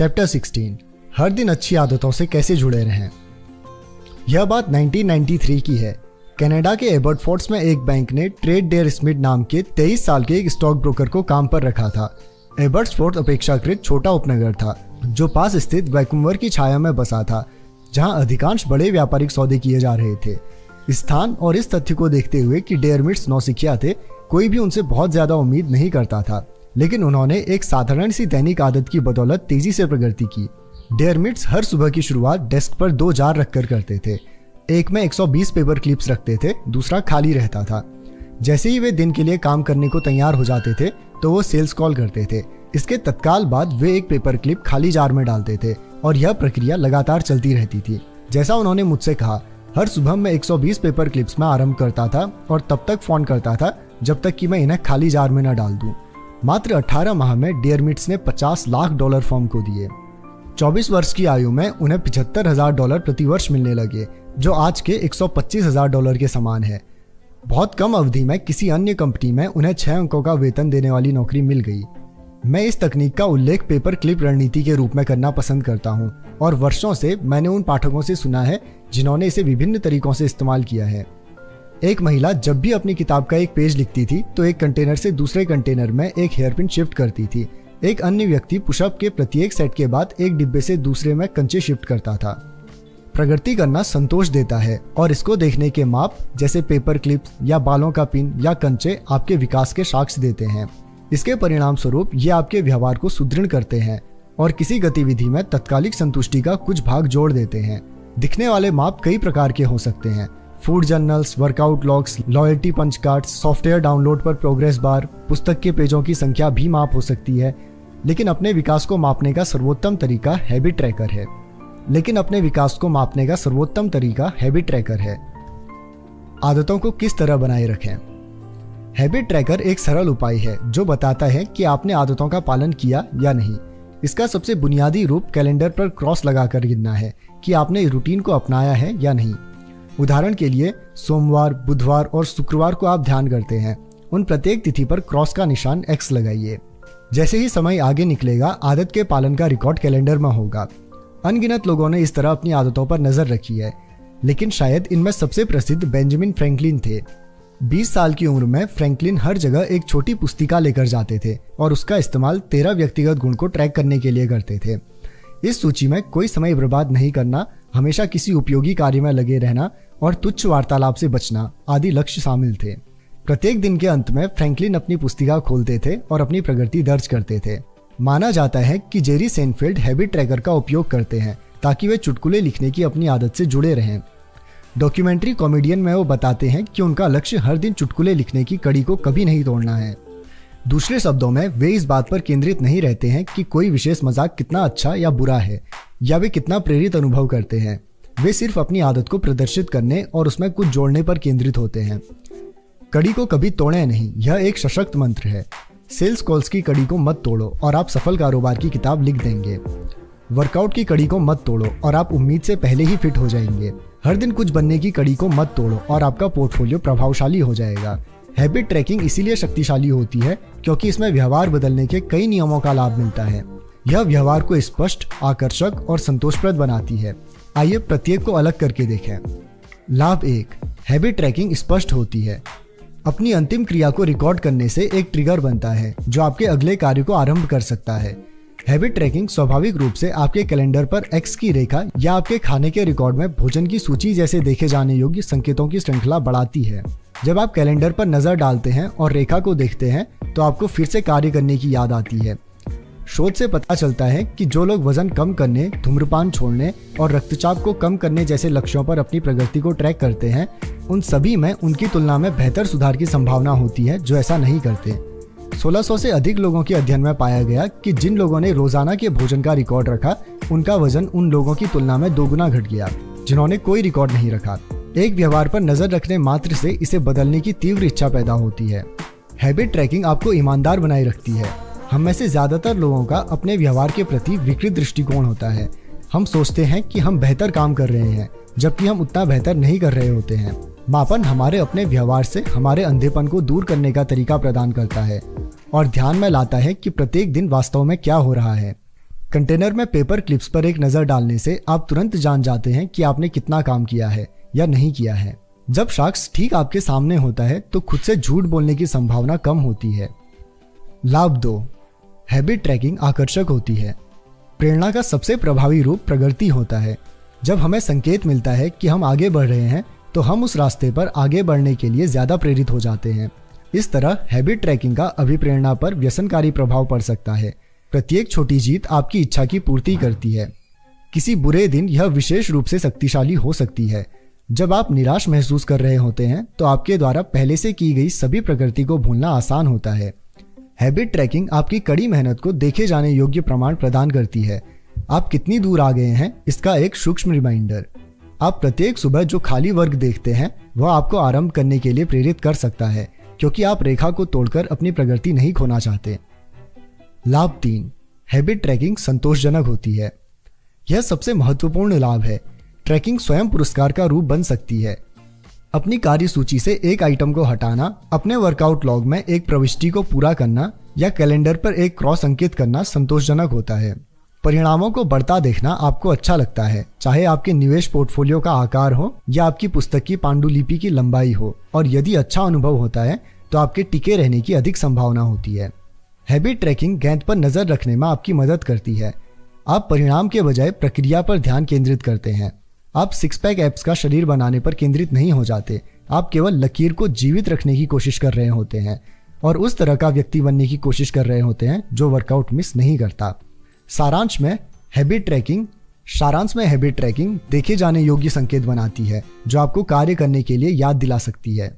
Chapter 16 हर दिन अच्छी आदतों से कैसे जुड़े रहें। यह बात 1993 की है। कनाडा के एबर्टफोर्ड्स में एक बैंक ने ट्रेड डेयर स्मिथ नाम के 23 साल के एक स्टॉक ब्रोकर को काम पर रखा था। एबर्टफोर्ड अपेक्षाकृत छोटा उपनगर था जो पास स्थित वैंकूवर की छाया में बसा था, जहां अधिकांश बड़े व्यापारिक सौदे किए जा रहे थे। स्थान और इस तथ्य को देखते हुए कि डेयरमिट्स नौसिखिया थे, कोई भी उनसे बहुत ज्यादा उम्मीद नहीं करता था, लेकिन उन्होंने एक साधारण सी दैनिक आदत की बदौलत तेजी से प्रगति की। डेयरमिट्स हर सुबह की शुरुआत डेस्क पर 2 जार रखकर करते थे। एक में 120 पेपर क्लिप्स रखते थे, दूसरा खाली रहता था। जैसे ही वे दिन के लिए काम करने को तैयार हो जाते थे तो वो सेल्स कॉल करते थे। इसके तत्काल बाद वे एक पेपर क्लिप खाली जार में डालते थे और यह प्रक्रिया लगातार चलती रहती थी। जैसा उन्होंने मुझसे कहा, हर सुबह मैं 120 पेपर क्लिप्स में आरंभ करता था और तब तक फोन करता था जब तक कि मैं इन्हें खाली जार में न डाल दूं। मात्र 18 माह में डेयरमिट्स ने $50 लाख फर्म को दिए। 24 वर्ष की आयु में उन्हें $75,000 प्रति वर्ष मिलने लगे, जो आज के $125,000 के समान है। बहुत कम अवधि में किसी अन्य कंपनी में उन्हें 6 अंकों का वेतन देने वाली नौकरी मिल गई। मैं इस तकनीक का उल्लेख पेपर क्लिप रणनीति के रूप में करना पसंद करता हूँ और वर्षों से मैंने उन पाठकों से सुना है जिन्होंने इसे विभिन्न तरीकों से इस्तेमाल किया है। एक महिला जब भी अपनी किताब का एक पेज लिखती थी तो एक कंटेनर से दूसरे कंटेनर में एक हेयरपिन शिफ्ट करती थी। एक अन्य व्यक्ति पुशअप के प्रत्येक सेट के बाद एक डिब्बे से दूसरे में कंचे शिफ्ट करता था। प्रगति करना संतोष देता है और इसको देखने के माप जैसे पेपर क्लिप्स या बालों का पिन या कंचे आपके विकास के साक्ष्य देते हैं। इसके परिणाम स्वरूप ये आपके व्यवहार को सुदृढ़ करते हैं और किसी गतिविधि में तत्कालिक संतुष्टि का कुछ भाग जोड़ देते हैं। दिखने वाले माप कई प्रकार के हो सकते हैं। Food journals, workout logs, loyalty punch cards, software download पर प्रोग्रेस बार, पुस्तक के पेजों की संख्या भी माप हो सकती है। लेकिन अपने विकास को मापने का सर्वोत्तम तरीका हैबिट ट्रैकर है। आदतों को किस तरह बनाए रखें। हैबिट ट्रैकर एक सरल उपाय है जो बताता है कि आपने आदतों का पालन किया या नहीं। इसका सबसे बुनियादी रूप कैलेंडर पर क्रॉस लगाकर गिनना है कि आपने रूटीन को अपनाया है या नहीं। उदाहरण के लिए सोमवार, बुधवार और शुक्रवार को आप ध्यान करते हैं। उन प्रत्येक तिथि पर क्रॉस का निशान X लगाइए। जैसे ही समय आगे निकलेगा, आदत के पालन का रिकॉर्ड कैलेंडर में होगा। अनगिनत लोगों ने इस तरह अपनी आदतों पर नजर रखी है, लेकिन शायद इनमें सबसे प्रसिद्ध बेंजामिन फ्रैंकलिन थे। 20 साल की उम्र में फ्रैंकलिन हर जगह एक छोटी पुस्तिका लेकर जाते थे और उसका इस्तेमाल 13 व्यक्तिगत गुण को ट्रैक करने के लिए करते थे। इस सूची में कोई समय बर्बाद नहीं करना, हमेशा किसी उपयोगी कार्य में लगे रहना और तुच्छ वार्तालाप से बचना आदि लक्ष्य शामिल थे। प्रत्येक दिन के अंत में फ्रैंकलिन अपनी पुस्तिका खोलते थे और अपनी प्रगति दर्ज करते थे। माना जाता है कि जेरी सेनफील्ड हैबिट ट्रैकर का उपयोग करते हैं ताकि वे चुटकुले लिखने की अपनी आदत से जुड़े रहें। डॉक्यूमेंट्री कॉमेडियन में वो बताते हैं कि उनका लक्ष्य हर दिन चुटकुले लिखने की कड़ी को कभी नहीं तोड़ना है। दूसरे शब्दों में, वे इस बात पर केंद्रित नहीं रहते हैं कि कोई विशेष मजाक कितना अच्छा या बुरा है या वे कितना प्रेरित अनुभव करते हैं। वे सिर्फ अपनी आदत को प्रदर्शित करने और उसमें कुछ जोड़ने पर केंद्रित होते हैं। कड़ी को कभी तोड़े नहीं, यह एक सशक्त मंत्र है। सेल्स कॉल्स की कड़ी को मत तोड़ो और आप सफल कारोबार की किताब लिख देंगे। वर्कआउट की कड़ी को मत तोड़ो और आप उम्मीद से पहले ही फिट हो जाएंगे। हर दिन कुछ बनने की कड़ी को मत तोड़ो और आपका पोर्टफोलियो प्रभावशाली हो जाएगा। हैबिट ट्रैकिंग इसीलिए शक्तिशाली होती है क्योंकि इसमें व्यवहार बदलने के कई नियमों का लाभ मिलता है। यह व्यवहार को स्पष्ट, आकर्षक और संतोषप्रद बनाती है। आइए प्रत्येक को अलग करके देखें। लाभ 1, हैबिट ट्रैकिंग स्पष्ट होती है। अपनी अंतिम क्रिया को रिकॉर्ड करने से एक ट्रिगर बनता है जो आपके अगले कार्य को आरंभ कर सकता है। हैबिट ट्रैकिंग स्वाभाविक रूप से आपके कैलेंडर पर X की रेखा या आपके खाने के रिकॉर्ड में भोजन की सूची जैसे देखे जाने योग्य संकेतों की श्रृंखला बढ़ाती है। जब आप कैलेंडर पर नजर डालते हैं और रेखा को देखते हैं तो आपको फिर से कार्य करने की याद आती है। शोध से पता चलता है कि जो लोग वजन कम करने, धूम्रपान छोड़ने और रक्तचाप को कम करने जैसे लक्ष्यों पर अपनी प्रगति को ट्रैक करते हैं, उन सभी में उनकी तुलना में बेहतर सुधार की संभावना होती है जो ऐसा नहीं करते। 1600 से अधिक लोगों के अध्ययन में पाया गया कि जिन लोगों ने रोजाना के भोजन का रिकॉर्ड रखा, उनका वजन उन लोगों की तुलना में 2 गुना घट गया जिन्होंने कोई रिकॉर्ड नहीं रखा। एक व्यवहार पर नजर रखने मात्र से इसे बदलने की तीव्र इच्छा पैदा होती है। हैबिट ट्रैकिंग आपको ईमानदार बनाए रखती है। हम में से ज्यादातर लोगों का अपने व्यवहार के प्रति विकृत दृष्टिकोण होता है। हम सोचते हैं कि हम बेहतर काम कर रहे हैं जबकि हम उतना बेहतर नहीं कर रहे होते हैं। मापन हमारे अपने व्यवहार से हमारे अंधेपन को दूर करने का तरीका प्रदान करता है और ध्यान में लाता है कि प्रत्येक दिन वास्तव में क्या हो रहा है। कंटेनर में पेपर क्लिप्स पर एक नज़र डालने से आप तुरंत जान जाते हैं कि आपने कितना काम किया है या नहीं किया है। जब शख्स ठीक आपके सामने होता है तो खुद से झूठ बोलने की संभावना कम होती है। लाभ 2, हैबिट ट्रैकिंग आकर्षक होती है। प्रेरणा का सबसे प्रभावी रूप प्रगति होता है। जब हमें संकेत मिलता है कि हम आगे बढ़ रहे हैं तो हम उस रास्ते पर आगे बढ़ने के लिए ज्यादा प्रेरित हो जाते हैं। इस तरह हैबिट ट्रैकिंग का अभिप्रेरणा पर व्यसनकारी प्रभाव पड़ सकता है। प्रत्येक छोटी जीत आपकी इच्छा की पूर्ति करती है। किसी बुरे दिन यह विशेष रूप से शक्तिशाली हो सकती है। जब आप निराश महसूस कर रहे होते हैं तो आपके द्वारा पहले से की गई सभी प्रकृति को भूलना आसान होता है। हैबिट ट्रैकिंग आपकी कड़ी मेहनत को देखे जाने योग्य प्रमाण प्रदान करती है। आप कितनी दूर आ गए हैं इसका एक सूक्ष्म रिमाइंडर। आप प्रत्येक सुबह जो खाली वर्ग देखते हैं वह आपको आरंभ करने के लिए प्रेरित कर सकता है, क्योंकि आप रेखा को तोड़कर अपनी प्रगति नहीं खोना चाहते। लाभ 3, हैबिट ट्रैकिंग संतोषजनक होती है। यह सबसे महत्वपूर्ण लाभ है। ट्रैकिंग स्वयं पुरस्कार का रूप बन सकती है। अपनी कार्य सूची से एक आइटम को हटाना, अपने वर्कआउट लॉग में एक प्रविष्टि को पूरा करना या कैलेंडर पर एक क्रॉस अंकित करना संतोषजनक होता है। परिणामों को बढ़ता देखना आपको अच्छा लगता है, चाहे आपके निवेश पोर्टफोलियो का आकार हो या आपकी पुस्तक की पांडुलिपि की लंबाई हो, और यदि अच्छा अनुभव होता है तो आपके टिके रहने की अधिक संभावना होती है। हैबिट ट्रैकिंग गेंद पर नजर रखने में आपकी मदद करती है। आप परिणाम के बजाय प्रक्रिया पर ध्यान केंद्रित करते हैं। आप सिक्स पैक एप्स का शरीर बनाने पर केंद्रित नहीं हो जाते। आप केवल लकीर को जीवित रखने की कोशिश कर रहे होते हैं और उस तरह का व्यक्ति बनने की कोशिश कर रहे होते हैं जो वर्कआउट मिस नहीं करता। सारांश में हैबिट ट्रैकिंग देखे जाने योग्य संकेत बनाती है जो आपको कार्य करने के लिए याद दिला सकती है।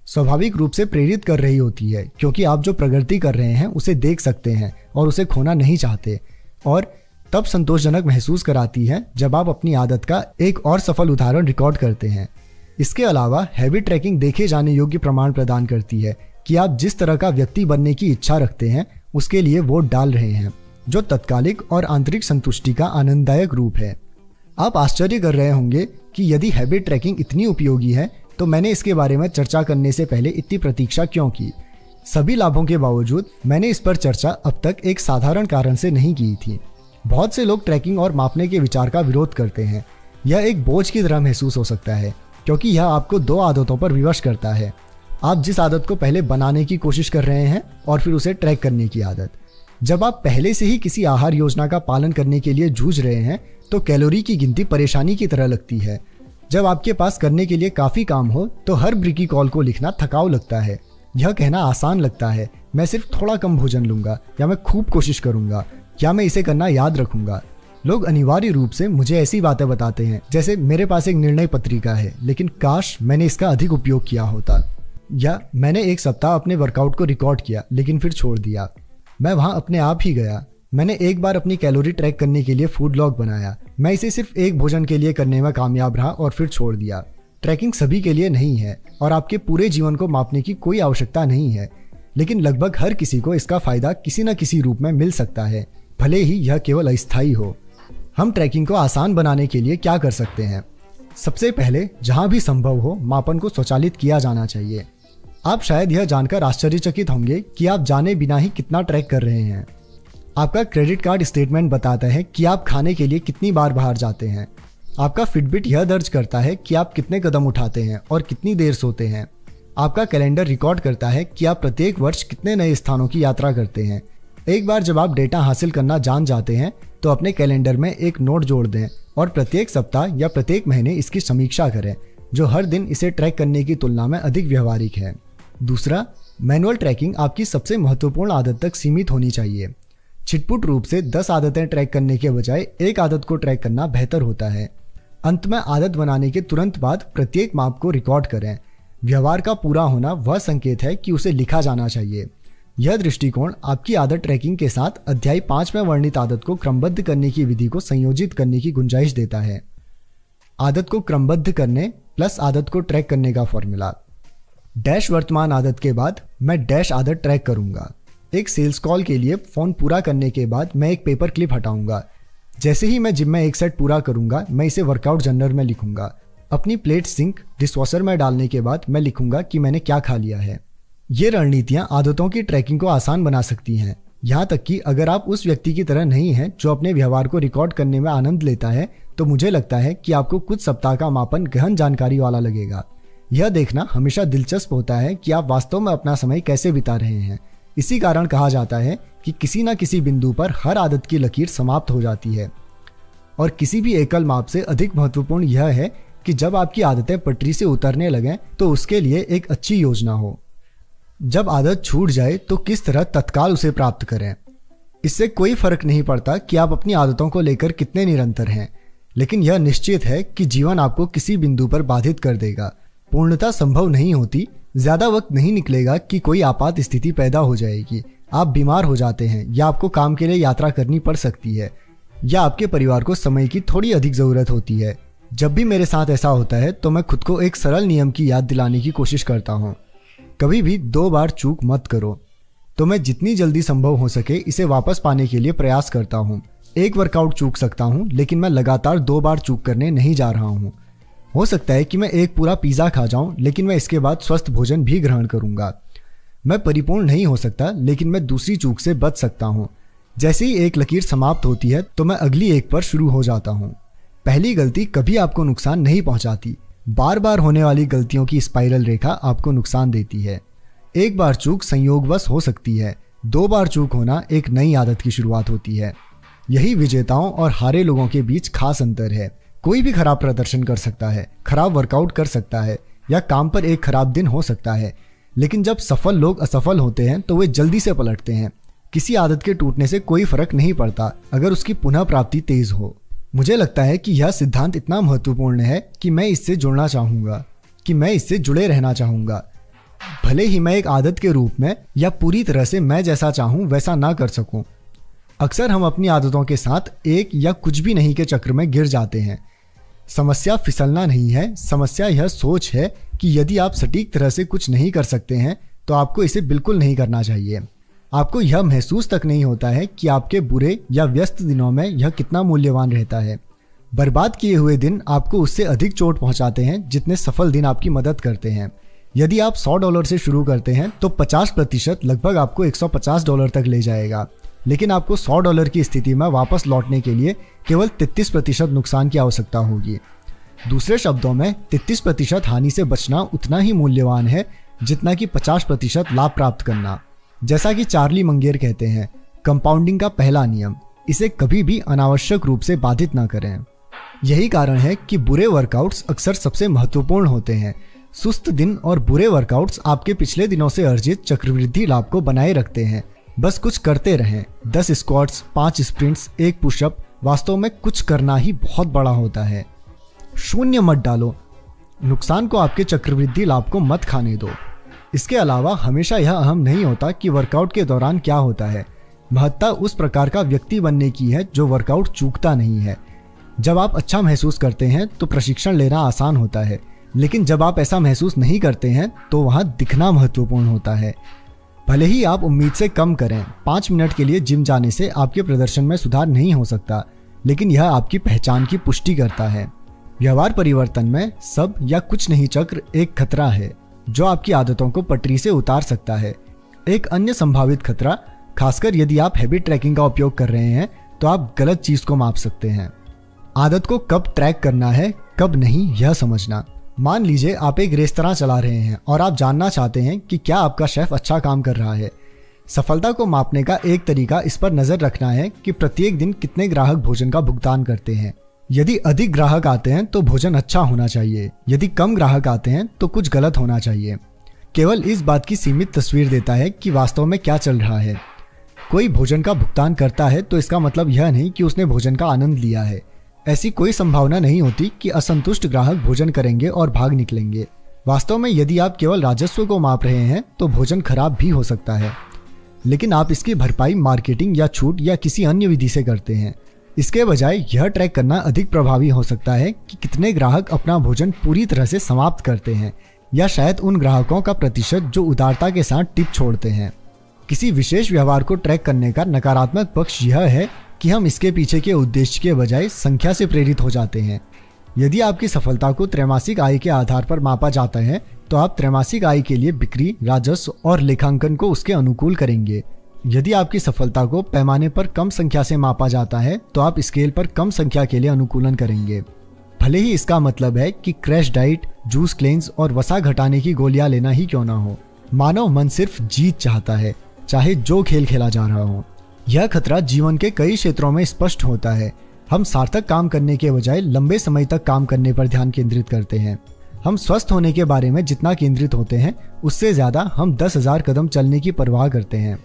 स्वाभाविक रूप से प्रेरित कर रही होती है, क्योंकि आप जो प्रगति कर रहे हैं उसे देख सकते हैं और उसे खोना नहीं चाहते, और तब संतोषजनक महसूस कराती है जब आप अपनी आदत का एक और सफल उदाहरण रिकॉर्ड करते हैं। इसके अलावा हैबिट ट्रैकिंग देखे जाने योग्य प्रमाण प्रदान करती है कि आप जिस तरह का व्यक्ति बनने की इच्छा रखते हैं उसके लिए वोट डाल रहे हैं, जो तत्कालिक और आंतरिक संतुष्टि का आनंददायक रूप है। आप आश्चर्य कर रहे होंगे कि यदि हैबिट ट्रैकिंग इतनी उपयोगी है तो मैंने इसके बारे में चर्चा करने से पहले इतनी प्रतीक्षा क्यों की। सभी लाभों के बावजूद मैंने इस पर चर्चा अब तक एक साधारण कारण से नहीं की थी। बहुत से लोग ट्रैकिंग और मापने के विचार का विरोध करते हैं। यह एक बोझ की तरह महसूस हो सकता है, क्योंकि यह आपको 2 आदतों पर विवश करता है। आप जिस आदत को पहले बनाने की कोशिश कर रहे हैं और फिर उसे ट्रैक करने की आदत। जब आप पहले से ही किसी आहार योजना का पालन करने के लिए जूझ रहे हैं तो कैलोरी की गिनती परेशानी की तरह लगती है। जब आपके पास करने के लिए काफी काम हो तो हर ब्रिकी कॉल को लिखना थकाऊ लगता है। यह कहना आसान लगता है, मैं सिर्फ थोड़ा कम भोजन लूंगा, या मैं खूब कोशिश करूंगा, या मैं इसे करना याद रखूंगा। लोग अनिवार्य रूप से मुझे ऐसी बातें बताते हैं जैसे मेरे पास एक निर्णय पत्रिका है, लेकिन काश मैंने इसका अधिक उपयोग किया होता, या मैंने एक सप्ताह अपने वर्कआउट को रिकॉर्ड किया लेकिन फिर छोड़ दिया। मैं वहां अपने आप ही गया। मैंने एक बार अपनी कैलोरी ट्रैक करने के लिए फूड लॉग बनाया। मैं इसे सिर्फ एक भोजन के लिए करने में कामयाब रहा और फिर छोड़ दिया। ट्रैकिंग सभी के लिए नहीं है और आपके पूरे जीवन को मापने की कोई आवश्यकता नहीं है, लेकिन लगभग हर किसी को इसका फायदा किसी न किसी रूप में मिल सकता है, भले ही यह केवल अस्थायी हो। हम ट्रैकिंग को आसान बनाने के लिए क्या कर सकते हैं? सबसे पहले, जहां भी संभव हो, मापन को स्वचालित किया जाना चाहिए। आप शायद यह जानकर आश्चर्यचकित होंगे कि आप जाने बिना ही कितना ट्रैक कर रहे हैं। आपका क्रेडिट कार्ड स्टेटमेंट बताता है कि आप खाने के लिए कितनी बार बाहर जाते हैं। आपका फिटबिट यह दर्ज करता है कि आप कितने कदम उठाते हैं और कितनी देर सोते हैं। आपका कैलेंडर रिकॉर्ड करता है कि आप प्रत्येक वर्ष कितने नए स्थानों की यात्रा करते हैं। एक बार जब आप डेटा हासिल करना जान जाते हैं तो अपने कैलेंडर में एक नोट जोड़ दें और प्रत्येक सप्ताह या प्रत्येक महीने इसकी समीक्षा करें, जो हर दिन इसे ट्रैक करने की तुलना में अधिक व्यवहारिक है। दूसरा, मैनुअल ट्रैकिंग आपकी सबसे महत्वपूर्ण आदत तक सीमित होनी चाहिए। छिटपुट रूप से 10 आदतें ट्रैक करने के बजाय एक आदत को ट्रैक करना बेहतर होता है। अंत में आदत बनाने के तुरंत बाद प्रत्येक माप को रिकॉर्ड करें। व्यवहार का पूरा होना वह संकेत है कि उसे लिखा जाना चाहिए। यह दृष्टिकोण आपकी आदत ट्रैकिंग के साथ अध्याय 5 में वर्णित आदत को क्रमबद्ध करने की विधि को संयोजित करने की गुंजाइश देता है। आदत को क्रमबद्ध करने प्लस आदत को ट्रैक करने का फॉर्मूला। डैश वर्तमान आदत के बाद मैं डैश आदत ट्रैक करूंगा। एक सेल्स कॉल के लिए फोन पूरा करने के बाद मैं एक पेपर क्लिप हटाऊंगा। जैसे ही मैं जिम में एक सेट पूरा करूंगा, मैं इसे वर्कआउट जर्नल में लिखूंगा। अपनी प्लेट सिंक डिशवॉशर में डालने के बाद मैं लिखूंगा कि मैंने क्या खा लिया है। ये रणनीतियां आदतों की ट्रैकिंग को आसान बना सकती हैं। यहाँ तक कि अगर आप उस व्यक्ति की तरह नहीं हैं जो अपने व्यवहार को रिकॉर्ड करने में आनंद लेता है, तो मुझे लगता है कि आपको कुछ सप्ताह का मापन गहन जानकारी वाला लगेगा। यह देखना हमेशा दिलचस्प होता है कि आप वास्तव में अपना समय कैसे बिता रहे हैं। इसी कारण कहा जाता है कि किसी न किसी बिंदु पर हर आदत की लकीर समाप्त हो जाती है, और किसी भी एकल माप से अधिक महत्वपूर्ण यह है कि जब आपकी आदतें पटरी से उतरने लगें तो उसके लिए एक अच्छी योजना हो। जब आदत छूट जाए तो किस तरह तत्काल उसे प्राप्त करें। इससे कोई फर्क नहीं पड़ता कि आप अपनी आदतों को लेकर कितने निरंतर हैं, लेकिन यह निश्चित है कि जीवन आपको किसी बिंदु पर बाधित कर देगा। पूर्णता संभव नहीं होती। ज्यादा वक्त नहीं निकलेगा कि कोई आपात स्थिति पैदा हो जाएगी, आप बीमार हो जाते हैं, या आपको काम के लिए यात्रा करनी पड़ सकती है, या आपके परिवार को समय की थोड़ी अधिक जरूरत होती है। जब भी मेरे साथ ऐसा होता है तो मैं खुद को एक सरल नियम की याद दिलाने की कोशिश करता हूँ। कभी भी 2 बार चूक मत करो। तो मैं जितनी जल्दी संभव हो सके इसे वापस पाने के लिए प्रयास करता हूँ। एक वर्कआउट चूक सकता हूँ, लेकिन मैं लगातार 2 बार चूक करने नहीं जा रहा हूँ। हो सकता है कि मैं एक पूरा पिज्जा खा जाऊं, लेकिन मैं इसके बाद स्वस्थ भोजन भी ग्रहण करूंगा। मैं परिपूर्ण नहीं हो सकता, लेकिन मैं दूसरी चूक से बच सकता हूं। जैसे ही एक लकीर समाप्त होती है तो मैं अगली एक पर शुरू हो जाता हूं। पहली गलती कभी आपको नुकसान नहीं पहुंचाती। बार बार होने वाली गलतियों की स्पाइरल रेखा आपको नुकसान देती है। एक बार चूक संयोगवश हो सकती है, 2 बार चूक होना एक नई आदत की शुरुआत होती है। यही विजेताओं और हारे लोगों के बीच खास अंतर है। कोई भी खराब प्रदर्शन कर सकता है, खराब वर्कआउट कर सकता है, या काम पर एक खराब दिन हो सकता है, लेकिन जब सफल लोग असफल होते हैं तो वे जल्दी से पलटते हैं। किसी आदत के टूटने से कोई फर्क नहीं पड़ता अगर उसकी पुनः प्राप्ति तेज हो। मुझे लगता है कि यह सिद्धांत इतना महत्वपूर्ण है कि मैं इससे जुड़ना चाहूंगा, कि मैं इससे जुड़े रहना चाहूंगा। भले ही मैं एक आदत के रूप में या पूरी तरह से मैं जैसा चाहूं वैसा ना कर सकूं। अक्सर हम अपनी आदतों के साथ एक या कुछ भी नहीं के चक्र में गिर जाते हैं। समस्या फिसलना नहीं है, समस्या यह सोच है कि यदि आप सटीक तरह से कुछ नहीं कर सकते हैं तो आपको इसे बिल्कुल नहीं करना चाहिए। आपको यह महसूस तक नहीं होता है कि आपके बुरे या व्यस्त दिनों में यह कितना मूल्यवान रहता है। बर्बाद किए हुए दिन आपको उससे अधिक चोट पहुंचाते हैं जितने सफल दिन आपकी मदद करते हैं। यदि आप $100 से शुरू करते हैं तो 50% लगभग आपको $150 तक ले जाएगा, लेकिन आपको $100 की स्थिति में वापस लौटने के लिए केवल 33% नुकसान की आवश्यकता होगी। दूसरे शब्दों में 33% हानि से बचना उतना ही मूल्यवान है जितना कि 50% लाभ प्राप्त करना। जैसा कि चार्ली मंगेर कहते हैं, कंपाउंडिंग का पहला नियम, इसे कभी भी अनावश्यक रूप से बाधित ना करें। यही कारण है कि बुरे वर्कआउट्स अक्सर सबसे महत्वपूर्ण होते हैं। सुस्त दिन और बुरे वर्कआउट्स आपके पिछले दिनों से अर्जित चक्रवृद्धि लाभ को बनाए रखते हैं। बस कुछ करते रहें। 10 स्क्वाट्स, 5 स्प्रिंट्स, 1 पुशअप, वास्तव में कुछ करना ही बहुत बड़ा होता है। शून्य मत डालो। नुकसान को आपके चक्रवृद्धि लाभ को मत खाने दो। इसके अलावा हमेशा यह अहम नहीं होता कि वर्कआउट के दौरान क्या होता है। महत्ता उस प्रकार का व्यक्ति बनने की है जो वर्कआउट चूकता नहीं है। जब आप अच्छा महसूस करते हैं तो प्रशिक्षण लेना आसान होता है, लेकिन जब आप ऐसा महसूस नहीं करते हैं तो वहाँ दिखना महत्वपूर्ण होता है। भले ही आप उम्मीद से कम करें, 5 मिनट के लिए जिम जाने से आपके प्रदर्शन में सुधार नहीं हो सकता, लेकिन यह आपकी पहचान की पुष्टि करता है। व्यवहार परिवर्तन में सब या कुछ नहीं चक्र एक खतरा है जो आपकी आदतों को पटरी से उतार सकता है। एक अन्य संभावित खतरा, खासकर यदि आप हैबिट ट्रैकिंग का उपयोग कर रहे हैं, तो आप गलत चीज को माप सकते हैं। आदत को कब ट्रैक करना है, कब नहीं, यह समझना। मान लीजिए आप एक रेस्तरां चला रहे हैं और आप जानना चाहते हैं कि क्या आपका शेफ अच्छा काम कर रहा है। सफलता को मापने का एक तरीका इस पर नजर रखना है कि प्रत्येक दिन कितने ग्राहक भोजन का भुगतान करते हैं। यदि अधिक ग्राहक आते हैं तो भोजन अच्छा होना चाहिए, यदि कम ग्राहक आते हैं तो कुछ गलत होना चाहिए। केवल इस बात की सीमित तस्वीर देता है कि वास्तव में क्या चल रहा है। कोई भोजन का भुगतान करता है तो इसका मतलब यह नहीं कि उसने भोजन का आनंद लिया है। ऐसी कोई संभावना नहीं होती कि असंतुष्ट ग्राहक भोजन करेंगे और भाग निकलेंगे। वास्तव में यदि आप केवल राजस्व को माप रहे हैं तो भोजन खराब भी हो सकता है, लेकिन आप इसकी भरपाई मार्केटिंग या छूट या किसी अन्य विधि से करते हैं। इसके बजाय यह ट्रैक करना अधिक प्रभावी हो सकता है कि कितने ग्राहक अपना भोजन पूरी तरह से समाप्त करते हैं, या शायद उन ग्राहकों का प्रतिशत जो उदारता के साथ टिप छोड़ते हैं। किसी विशेष व्यवहार को ट्रैक करने का नकारात्मक पक्ष यह है कि हम इसके पीछे के उद्देश्य के बजाय संख्या से प्रेरित हो जाते हैं। यदि आपकी सफलता को त्रैमासिक आय के आधार पर मापा जाता है तो आप त्रैमासिक आय के लिए बिक्री, राजस्व और लेखांकन को उसके अनुकूल करेंगे। यदि आपकी सफलता को पैमाने पर कम संख्या से मापा जाता है तो आप स्केल पर कम संख्या के लिए अनुकूलन करेंगे। भले ही इसका मतलब है कि क्रैश डाइट, जूस क्लेंस और वसा घटाने की गोलियां लेना ही क्यों ना हो। मानव मन सिर्फ जीत चाहता है, चाहे जो खेल खेला जा रहा हो। यह खतरा जीवन के कई क्षेत्रों में स्पष्ट होता है। हम सार्थक काम करने के बजाय लंबे समय तक काम करने पर ध्यान केंद्रित करते हैं। हम स्वस्थ होने के बारे में जितना केंद्रित होते हैं उससे ज्यादा हम 10,000 कदम चलने की परवाह करते हैं।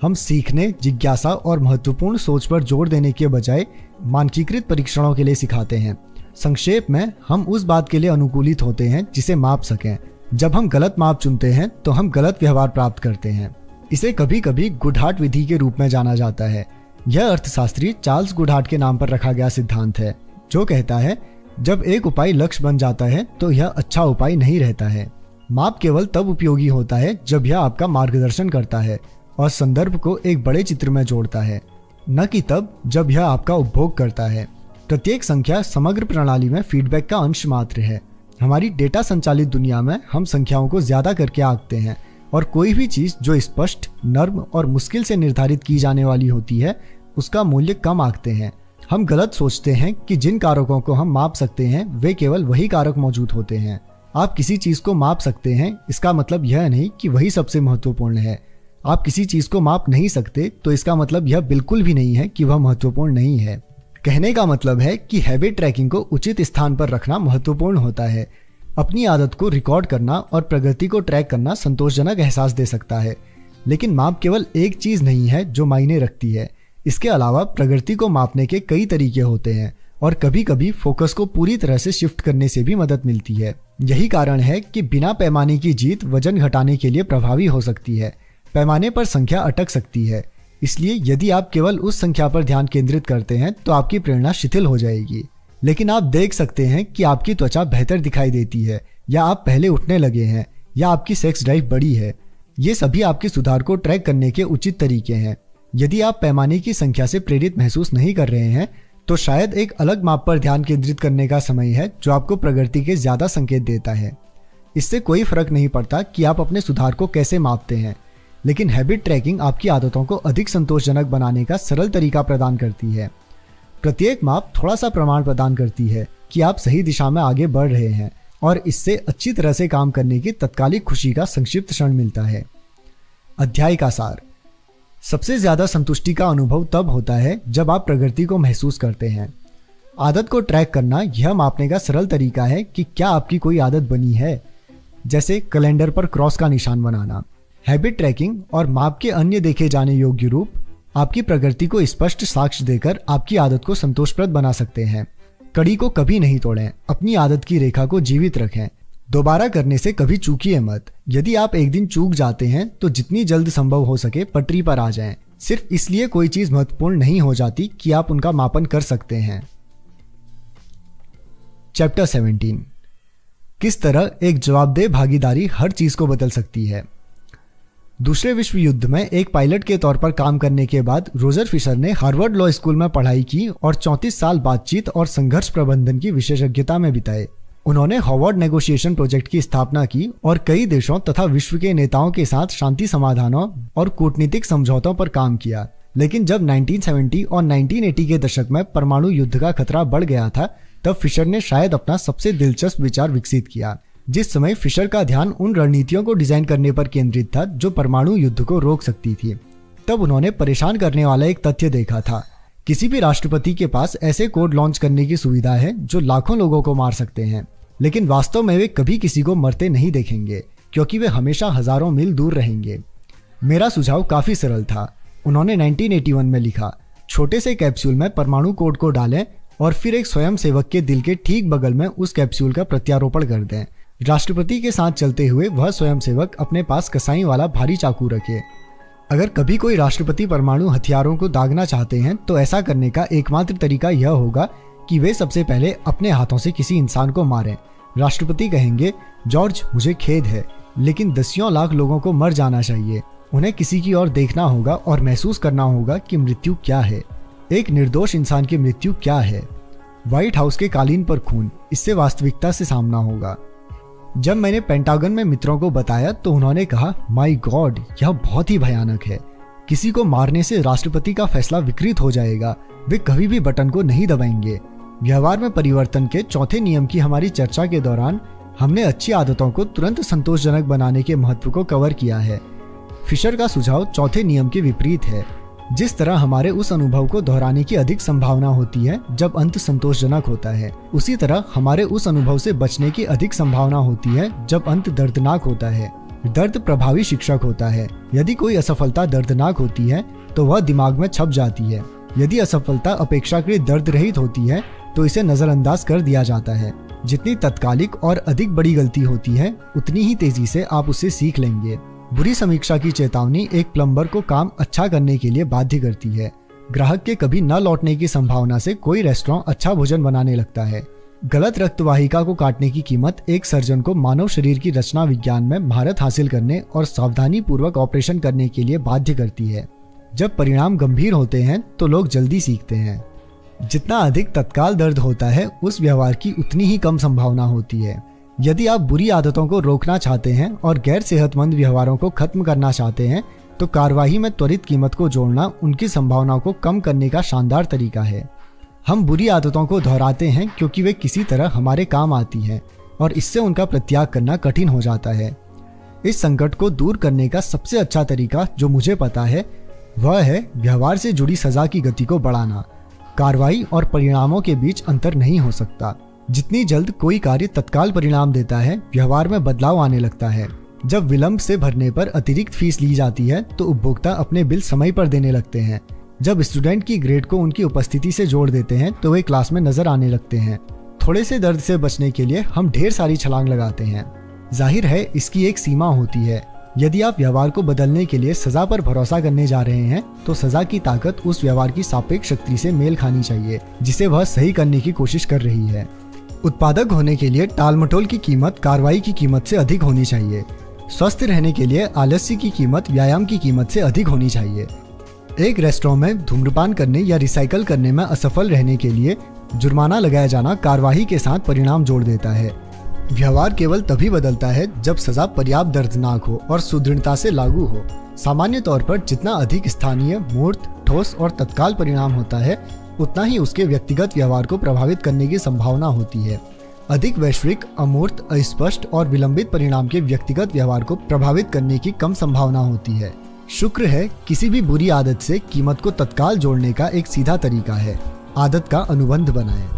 हम सीखने, जिज्ञासा और महत्वपूर्ण सोच पर जोर देने के बजाय मानकीकृत परीक्षणों के लिए सिखाते हैं। संक्षेप में, हम उस बात के लिए अनुकूलित होते हैं जिसे माप सकें। जब हम गलत माप चुनते हैं तो हम गलत व्यवहार प्राप्त करते हैं। इसे कभी कभी गुडहार्ट विधि के रूप में जाना जाता है। यह अर्थशास्त्री चार्ल्स गुडहार्ट के नाम पर रखा गया सिद्धांत है, जो कहता है जब एक उपाय लक्ष्य बन जाता है तो यह अच्छा उपाय नहीं रहता है। माप केवल तब उपयोगी होता है जब यह आपका मार्गदर्शन करता है और संदर्भ को एक बड़े चित्र में जोड़ता है, न कि तब जब यह आपका उपभोग करता है। प्रत्येक संख्या समग्र प्रणाली में फीडबैक का अंश मात्र है। हमारी डेटा संचालित दुनिया में हम संख्याओं को ज्यादा करके आंकते हैं और कोई भी चीज जो स्पष्ट, नर्म और मुश्किल से निर्धारित की जाने वाली होती है उसका मूल्य कम आंकते हैं। हम गलत सोचते हैं कि जिन कारकों को हम माप सकते हैं वे केवल वही कारक मौजूद होते हैं। आप किसी चीज को माप सकते हैं, इसका मतलब यह नहीं कि वही सबसे महत्वपूर्ण है। आप किसी चीज को माप नहीं सकते तो इसका मतलब यह बिल्कुल भी नहीं है कि वह महत्वपूर्ण नहीं है। कहने का मतलब है कि हैबिट ट्रैकिंग को उचित स्थान पर रखना महत्वपूर्ण होता है। अपनी आदत को रिकॉर्ड करना और प्रगति को ट्रैक करना संतोषजनक एहसास दे सकता है, लेकिन माप केवल एक चीज नहीं है जो मायने रखती है। इसके अलावा प्रगति को मापने के कई तरीके होते हैं और कभी कभी फोकस को पूरी तरह से शिफ्ट करने से भी मदद मिलती है। यही कारण है कि बिना पैमाने की जीत वजन घटाने के लिए प्रभावी हो सकती है। पैमाने पर संख्या अटक सकती है, इसलिए यदि आप केवल उस संख्या पर ध्यान केंद्रित करते हैं तो आपकी प्रेरणा शिथिल हो जाएगी। लेकिन आप देख सकते हैं कि आपकी त्वचा बेहतर दिखाई देती है, या आप पहले उठने लगे हैं, या आपकी सेक्स ड्राइव बढ़ी है। ये सभी आपके सुधार को ट्रैक करने के उचित तरीके हैं। यदि आप पैमाने की संख्या से प्रेरित महसूस नहीं कर रहे हैं तो शायद एक अलग माप पर ध्यान केंद्रित करने का समय है जो आपको प्रगति के ज्यादा संकेत देता है। इससे कोई फर्क नहीं पड़ता कि आप अपने सुधार को कैसे मापते हैं, लेकिन हैबिट ट्रैकिंग आपकी आदतों को अधिक संतोषजनक बनाने का सरल तरीका प्रदान करती है। प्रत्येक माप थोड़ा सा प्रमाण प्रदान करती है कि आप सही दिशा में आगे बढ़ रहे हैं और इससे अच्छी तरह से काम करने की तत्कालिक खुशी का संक्षिप्त क्षण मिलता है। अध्याय का सार। सबसे ज्यादा संतुष्टि का अनुभव तब होता है जब आप प्रगति को महसूस करते हैं। आदत को ट्रैक करना यह मापने का सरल तरीका है कि क्या आपकी कोई आदत बनी है, जैसे कैलेंडर पर क्रॉस का निशान बनाना। हैबिट ट्रैकिंग और माप के अन्य देखे जाने योग्य रूप आपकी प्रगति को स्पष्ट साक्ष्य देकर आपकी आदत को संतोषप्रद बना सकते हैं। कड़ी को कभी नहीं तोड़ें, अपनी आदत की रेखा को जीवित रखें। दोबारा करने से कभी चूकिए मत। यदि आप एक दिन चूक जाते हैं तो जितनी जल्द संभव हो सके पटरी पर आ जाएं। सिर्फ इसलिए कोई चीज महत्वपूर्ण नहीं हो जाती कि आप उनका मापन कर सकते हैं। चैप्टर 17। किस तरह एक जवाबदेह भागीदारी हर चीज को बदल सकती है। दूसरे विश्व युद्ध में एक पायलट के तौर पर काम करने के बाद रोजर फिशर ने हार्वर्ड लॉ स्कूल में पढ़ाई की और 34 साल बातचीत और संघर्ष प्रबंधन की विशेषज्ञता में बिताए। उन्होंने हार्वर्ड नेगोशिएशन प्रोजेक्ट की स्थापना की और कई देशों तथा विश्व के नेताओं के साथ शांति समाधानों और कूटनीतिक समझौतों पर काम किया। लेकिन जब 1970 और 1980 के दशक में परमाणु युद्ध का खतरा बढ़ गया था, तब फिशर ने शायद अपना सबसे दिलचस्प विचार विकसित किया। जिस समय फिशर का ध्यान उन रणनीतियों को डिजाइन करने पर केंद्रित था जो परमाणु युद्ध को रोक सकती थी, तब उन्होंने परेशान करने वाला एक तथ्य देखा था। किसी भी राष्ट्रपति के पास ऐसे कोड लॉन्च करने की सुविधा है जो लाखों लोगों को मार सकते हैं, लेकिन वास्तव में वे कभी किसी को मरते नहीं देखेंगे क्योंकि वे हमेशा हजारों मील दूर रहेंगे। मेरा सुझाव काफी सरल था। उन्होंने 1981 में लिखा, छोटे से कैप्सूल में परमाणु कोड को डालें और फिर एक स्वयंसेवक के दिल के ठीक बगल में उस कैप्सूल का प्रत्यारोपण कर दें। राष्ट्रपति के साथ चलते हुए वह स्वयंसेवक अपने पास कसाई वाला भारी चाकू रखे। अगर कभी कोई राष्ट्रपति परमाणु हथियारों को दागना चाहते हैं तो ऐसा करने का एकमात्र तरीका यह होगा कि वे सबसे पहले अपने हाथों से किसी इंसान को मारें। राष्ट्रपति कहेंगे, जॉर्ज मुझे खेद है, लेकिन दसियों लाख लोगों को मर जाना चाहिए। उन्हें किसी की ओर देखना होगा और महसूस करना होगा कि मृत्यु क्या है, एक निर्दोष इंसान की मृत्यु क्या है। व्हाइट हाउस के कालीन पर खून, इससे वास्तविकता से सामना होगा। जब मैंने पेंटागन में मित्रों को बताया तो उन्होंने कहा, माय गॉड, यह बहुत ही भयानक है। किसी को मारने से राष्ट्रपति का फैसला विकृत हो जाएगा, वे कभी भी बटन को नहीं दबाएंगे। व्यवहार में परिवर्तन के चौथे नियम की हमारी चर्चा के दौरान हमने अच्छी आदतों को तुरंत संतोषजनक बनाने के महत्व को कवर किया है। फिशर का सुझाव चौथे नियम के विपरीत है। जिस तरह हमारे उस अनुभव को दोहराने की अधिक संभावना होती है जब अंत संतोषजनक होता है, उसी तरह हमारे उस अनुभव से बचने की अधिक संभावना होती है जब अंत दर्दनाक होता है। दर्द प्रभावी शिक्षक होता है। यदि कोई असफलता दर्दनाक होती है तो वह दिमाग में छप जाती है। यदि असफलता अपेक्षाकृत दर्द रहित होती है तो इसे नजरअंदाज कर दिया जाता है। जितनी तत्कालिक और अधिक बड़ी गलती होती है, उतनी ही तेजी से आप उसे सीख लेंगे। बुरी समीक्षा की चेतावनी एक प्लम्बर को काम अच्छा करने के लिए बाध्य करती है। ग्राहक के कभी न लौटने की संभावना से कोई रेस्टोरेंट अच्छा भोजन बनाने लगता है। गलत रक्तवाहिका को काटने की कीमत एक सर्जन को मानव शरीर की रचना विज्ञान में महारत हासिल करने और सावधानी पूर्वक ऑपरेशन करने के लिए बाध्य करती है। जब परिणाम गंभीर होते हैं तो लोग जल्दी सीखते हैं। जितना अधिक तत्काल दर्द होता है, उस व्यवहार की उतनी ही कम संभावना होती है। यदि आप बुरी आदतों को रोकना चाहते हैं और गैर सेहतमंद व्यवहारों को खत्म करना चाहते हैं, तो कार्रवाई में त्वरित कीमत को जोड़ना उनकी संभावनाओं को कम करने का शानदार तरीका है। हम बुरी आदतों को दोहराते हैं क्योंकि वे किसी तरह हमारे काम आती हैं और इससे उनका प्रत्याग करना कठिन हो जाता है। इस संकट को दूर करने का सबसे अच्छा तरीका जो मुझे पता है वह है व्यवहार से जुड़ी सजा की गति को बढ़ाना। कार्रवाई और परिणामों के बीच अंतर नहीं हो सकता। जितनी जल्द कोई कार्य तत्काल परिणाम देता है, व्यवहार में बदलाव आने लगता है। जब विलंब से भरने पर अतिरिक्त फीस ली जाती है तो उपभोक्ता अपने बिल समय पर देने लगते हैं। जब स्टूडेंट की ग्रेड को उनकी उपस्थिति से जोड़ देते हैं तो वे क्लास में नजर आने लगते हैं। थोड़े से दर्द से बचने के लिए हम ढेर सारी छलांग लगाते हैं। जाहिर है इसकी एक सीमा होती है। यदि आप व्यवहार को बदलने के लिए सजा पर भरोसा करने जा रहे हैं तो सजा की ताकत उस व्यवहार की सापेक्ष शक्ति से मेल खानी चाहिए जिसे वह सही करने की कोशिश कर रही है। उत्पादक होने के लिए टालमटोल की कीमत कार्रवाई की कीमत से अधिक होनी चाहिए। स्वस्थ रहने के लिए आलस्य की कीमत व्यायाम की कीमत से अधिक होनी चाहिए। एक रेस्टोरेंट में धूम्रपान करने या रिसाइकल करने में असफल रहने के लिए जुर्माना लगाया जाना कार्रवाई के साथ परिणाम जोड़ देता है। व्यवहार केवल तभी बदलता है जब सजा पर्याप्त दर्दनाक हो और सुदृढ़ता से लागू हो। सामान्य तौर पर जितना अधिक स्थानीय, मूर्त, ठोस और तत्काल परिणाम होता है, उतना ही उसके व्यक्तिगत व्यवहार को प्रभावित करने की संभावना होती है। अधिक वैश्विक, अमूर्त, अस्पष्ट और विलंबित परिणाम के व्यक्तिगत व्यवहार को प्रभावित करने की कम संभावना होती है। शुक्र है किसी भी बुरी आदत से कीमत को तत्काल जोड़ने का एक सीधा तरीका है। आदत का अनुबंध बनाएं।